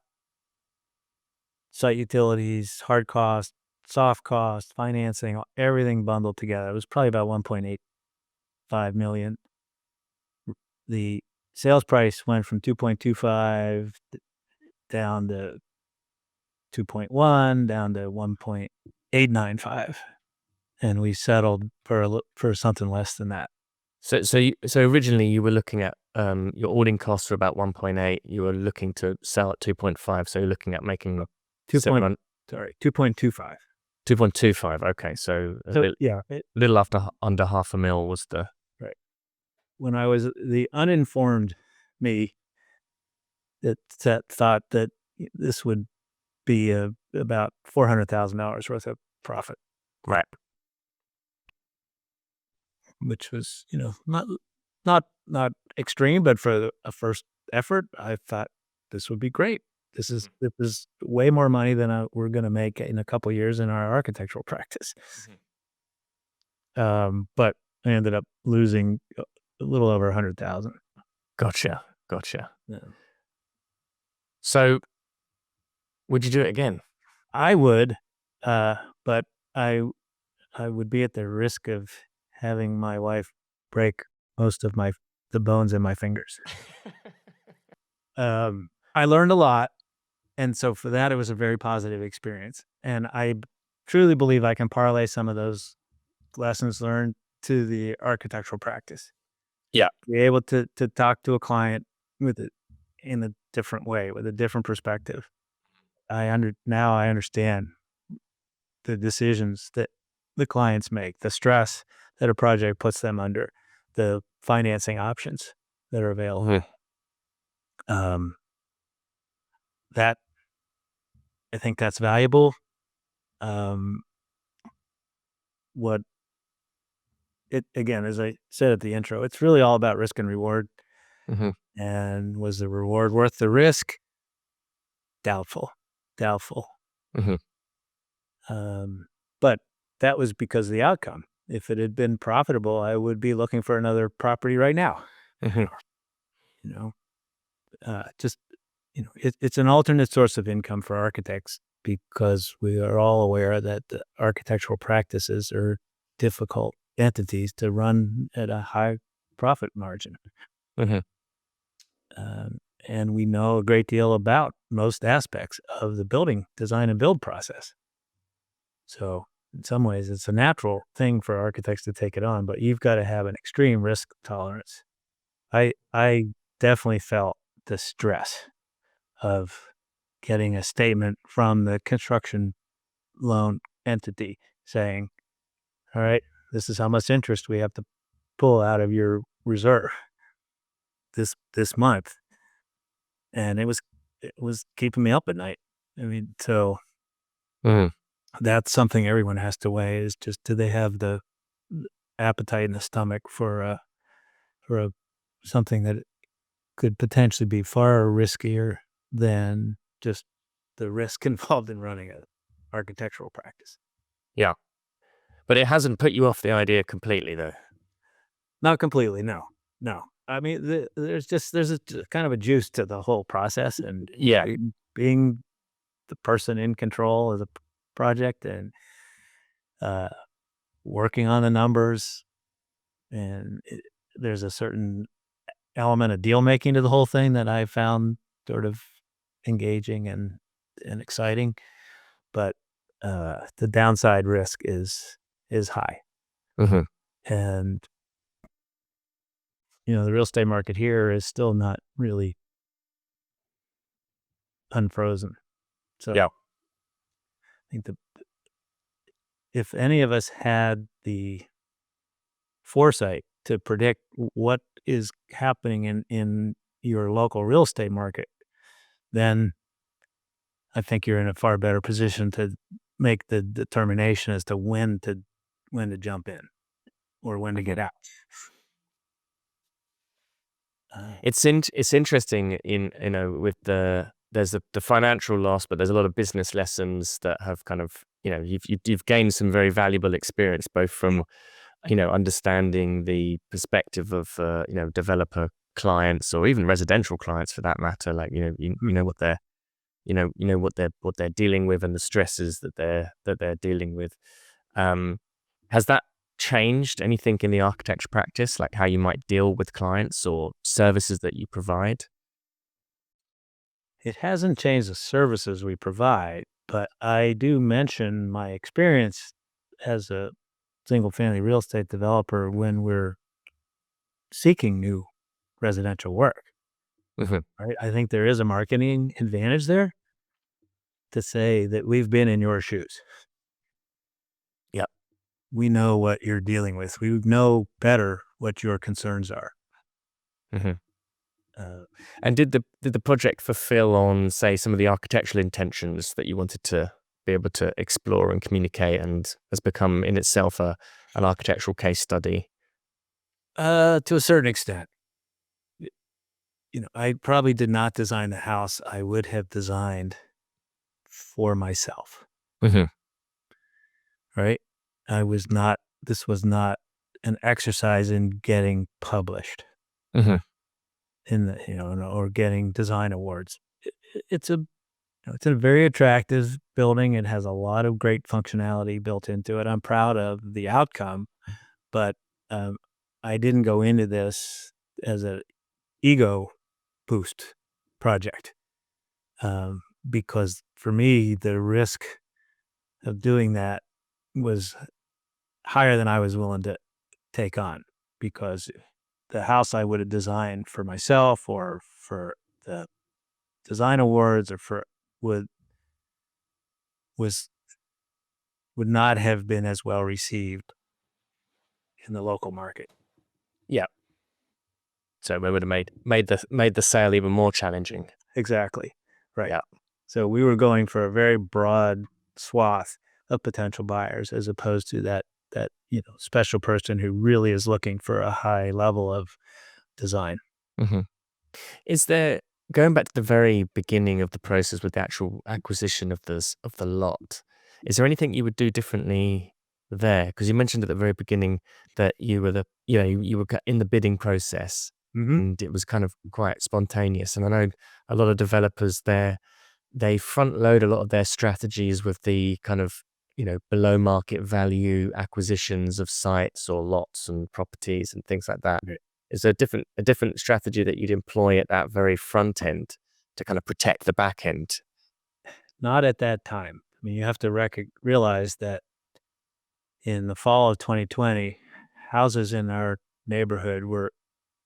S1: site utilities, hard cost, soft cost, financing, everything bundled together, it was probably about 1.85 million. The sales price went from 2.25 down to 2.1 down to 1.895, and we settled for something less than that.
S2: So originally you were looking at your all-in costs were about 1.8. You were looking to sell at 2.5. So you're looking at making
S1: 2 point
S2: 700
S1: 2.25.
S2: 2.25. Okay. So a
S1: So,
S2: little,
S1: yeah,
S2: little after under half a mil was the
S1: right. When I was the uninformed me that thought that this would be about $400,000 worth of profit,
S2: right.
S1: which was, not extreme, but for a first effort, I thought this would be great. This is way more money than we're gonna make in a couple years in our architectural practice.
S2: Mhm.
S1: But I ended up losing a little over 100,000.
S2: Gotcha. Gotcha.
S1: Yeah.
S2: So would you do it again?
S1: I would, uh, but I I would be at the risk of having my wife break most of the bones in my fingers. I learned a lot, and so for that, it was a very positive experience, and truly believe I can parlay some of those lessons learned to the architectural practice.
S2: Yeah.
S1: Be able to talk to a client with it in a different way, with a different perspective. Now I understand the decisions that the clients make, the stress that a project puts them under, the financing options that are available.
S2: Mhm.
S1: Um, that I think that's valuable. Um, what again, as I said at the intro, it's really all about risk and reward.
S2: Mhm.
S1: And was the reward worth the risk? Doubtful.
S2: Mhm.
S1: But that was because of the outcome. If it had been profitable, I would be looking for another property right now.
S2: Mhm.
S1: You know, just it's an alternate source of income for architects because we are all aware that the architectural practices are difficult entities to run at a high profit margin.
S2: Mhm.
S1: Um, and we know a great deal about most aspects of the building design and build process. So in some ways, it's a natural thing for architects to take it on, but you've got to have an extreme risk tolerance. I definitely felt the stress of getting a statement from the construction loan entity saying, "All right, this is how much interest we have to pull out of your reserve this month," and it was keeping me up at night. I mean, so
S2: Mhm.
S1: that's something everyone has to weigh is just do they have the appetite in the stomach for a something that could potentially be far riskier than just the risk involved in running a architectural practice.
S2: Yeah. But it hasn't put you off the idea completely, though.
S1: Not completely, no, no. I mean, there's a kind of a juice to the whole process, and
S2: Yeah.
S1: being the person in control of the project and uh, working on the numbers, and there's a certain element of deal making to the whole thing that I found sort of engaging and exciting. But the downside risk is high,
S2: Mhm.
S1: and the real estate market here is still not really unfrozen. So
S2: Yeah.
S1: I think if any of us had the foresight to predict what is happening in your local real estate market, then I think you're in a far better position to make the determination as to when to jump in or when to
S2: Mhm.
S1: get out. Uh,
S2: It's interesting in with there's the financial loss, but there's a lot of business lessons that have kind of you've gained some very valuable experience both from understanding the perspective of developer clients or even residential clients for that matter. Like you know what they're what they're dealing with and the stresses that they're dealing with. Um, has that changed anything in the architecture practice, like how you might deal with clients or services that you provide?
S1: It hasn't changed the services we provide, but I do mention my experience as a single family real estate developer when we're seeking new residential work,
S2: Mhm.
S1: right? I think there is a marketing advantage there to say that we've been in your shoes.
S2: Yeah.
S1: We know what you're dealing with. We know better what your concerns are.
S2: Mhm.
S1: Uh,
S2: And did the project fulfill on, say, some of the architectural intentions that you wanted to be able to explore and communicate, and has become in itself an architectural case study?
S1: to a certain extent, I probably did not design the house I would have designed for myself,
S2: Mhm.
S1: right? This was not an exercise in getting published
S2: Mhm.
S1: in the, or getting design awards. It's a very attractive building. It has a lot of great functionality built into it. I'm proud of the outcome, but um, I didn't go into this as an ego boost project because for me, the risk of doing that was higher than I was willing to take on because the house I would have designed for myself or for the design awards or for would was would not have been as well received in the local market.
S2: Yeah. So it would have made the sale even more challenging.
S1: Exactly. Right.
S2: Yeah.
S1: So we were going for a very broad swath of potential buyers as opposed to that that, special person who really is looking for a high level of design.
S2: Mm-hmm. Is there, going back to the very beginning of the process with the actual acquisition of the lot, is there anything you would do differently there? Because you mentioned at the very beginning that you were you were in the bidding process, and it was kind of quite spontaneous. And I know a lot of developers there, they front load a lot of their strategies with the kind of, below market value acquisitions of sites or lots and properties and things like that.
S1: Right.
S2: Is there a different strategy that you'd employ at that very front end to kind of protect the back end?
S1: Not at that time. I mean, you have to realize that in the fall of 2020, houses in our neighborhood were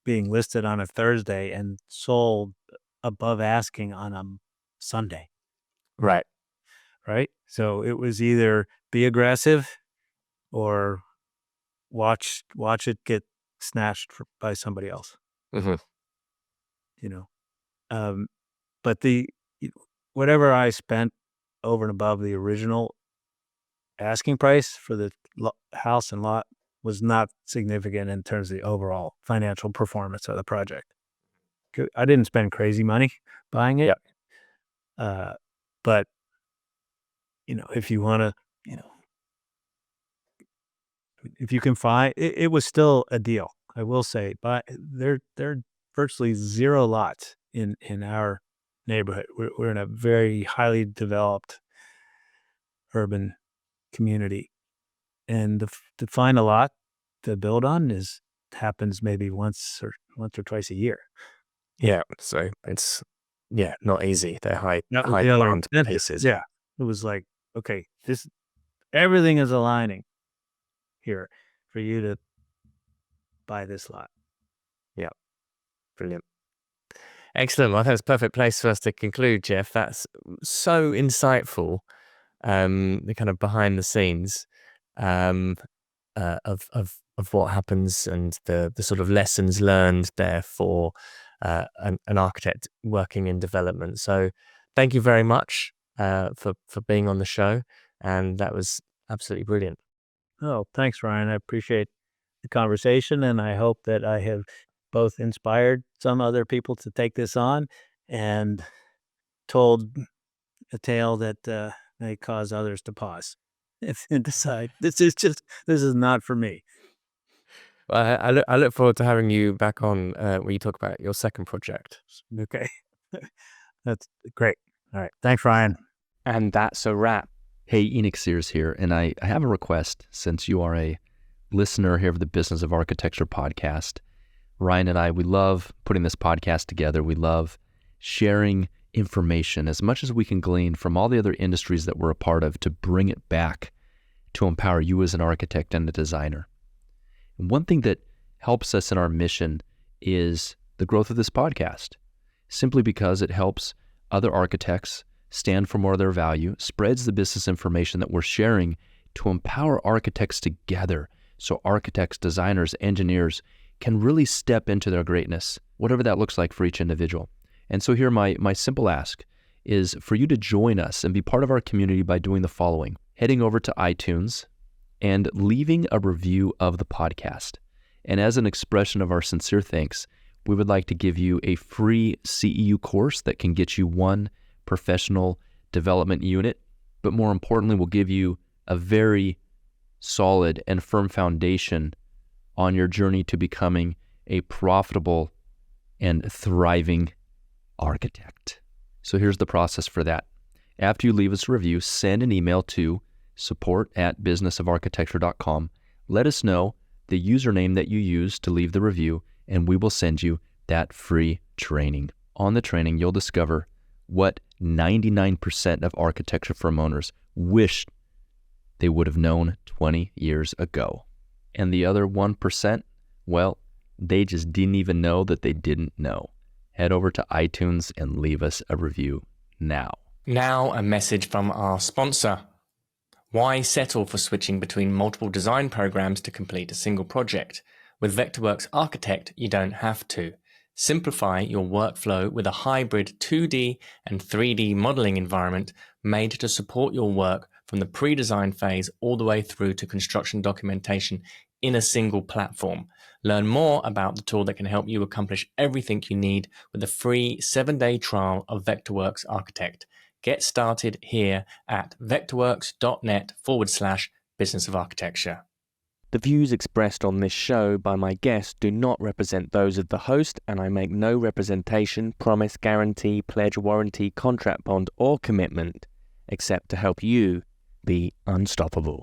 S1: being listed on a Thursday and sold above asking on a Sunday,
S2: Right.
S1: right? So it was either be aggressive or watch it get snatched by somebody else,
S2: Mm-hmm.
S1: you know. But whatever I spent over and above the original asking price for the house and lot was not significant in terms of the overall financial performance of the project. I didn't spend crazy money buying it.
S2: Yeah.
S1: But if you want to, if you can find it was still a deal, I will say, but there are virtually zero lots in our neighborhood. We're in a very highly developed urban community, and to find a lot to build on happens maybe once or twice a year.
S2: Yeah. So it's not easy. They're high
S1: The other
S2: demand
S1: incentive.
S2: pieces.
S1: Yeah, it was like, okay, everything is aligning here for you to buy this lot.
S2: Yeah. Brilliant. Excellent. Well, I think it's a perfect place for us to conclude, Jeff. That's so insightful. The kind of behind the scenes of what happens and the sort of lessons learned there for an architect working in development. So thank you very much for being on the show, and that was absolutely brilliant.
S1: Oh, thanks, Ryan. I appreciate the conversation, and I hope that I have both inspired some other people to take this on and told a tale that may cause others to pause and decide this is not for me.
S2: Well, I look forward to having you back on when you talk about your second project.
S1: Okay. That's great. All right. Thanks, Ryan.
S2: And that's a wrap.
S3: Hey, Enoch Sears here, and I have a request since you are a listener here of the Business of Architecture podcast. Ryan and I, we love putting this podcast together. We love sharing information as much as we can glean from all the other industries that we're a part of to bring it back to empower you as an architect and a designer. And one thing that helps us in our mission is the growth of this podcast, simply because it helps other architects stand for more of their value, spreads the business information that we're sharing to empower architects together so architects, designers, engineers can really step into their greatness, whatever that looks like for each individual. And so here my simple ask is for you to join us and be part of our community by doing the following: heading over to iTunes and leaving a review of the podcast. And as an expression of our sincere thanks, we would like to give you a free CEU course that can get you one professional development unit, but more importantly, will give you a very solid and firm foundation on your journey to becoming a profitable and thriving architect. So here's the process for that. After you leave us a review, send an email to support@businessofarchitecture.com. Let us know the username that you use to leave the review, and we will send you that free training. On the training, you'll discover what 99% of architecture firm owners wish they would have known 20 years ago. And the other 1%, well, they just didn't even know that they didn't know. Head over to iTunes and leave us a review now.
S2: Now a message from our sponsor. Why settle for switching between multiple design programs to complete a single project? With Vectorworks Architect, you don't have to. Simplify your workflow with a hybrid 2D and 3D modeling environment made to support your work from the pre-design phase all the way through to construction documentation in a single platform. Learn more about the tool that can help you accomplish everything you need with a free 7-day trial of Vectorworks Architect. Get started here at vectorworks.net/business of architecture. The views expressed on this show by my guests do not represent those of the host, and I make no representation, promise, guarantee, pledge, warranty, contract bond, or commitment except to help you be unstoppable.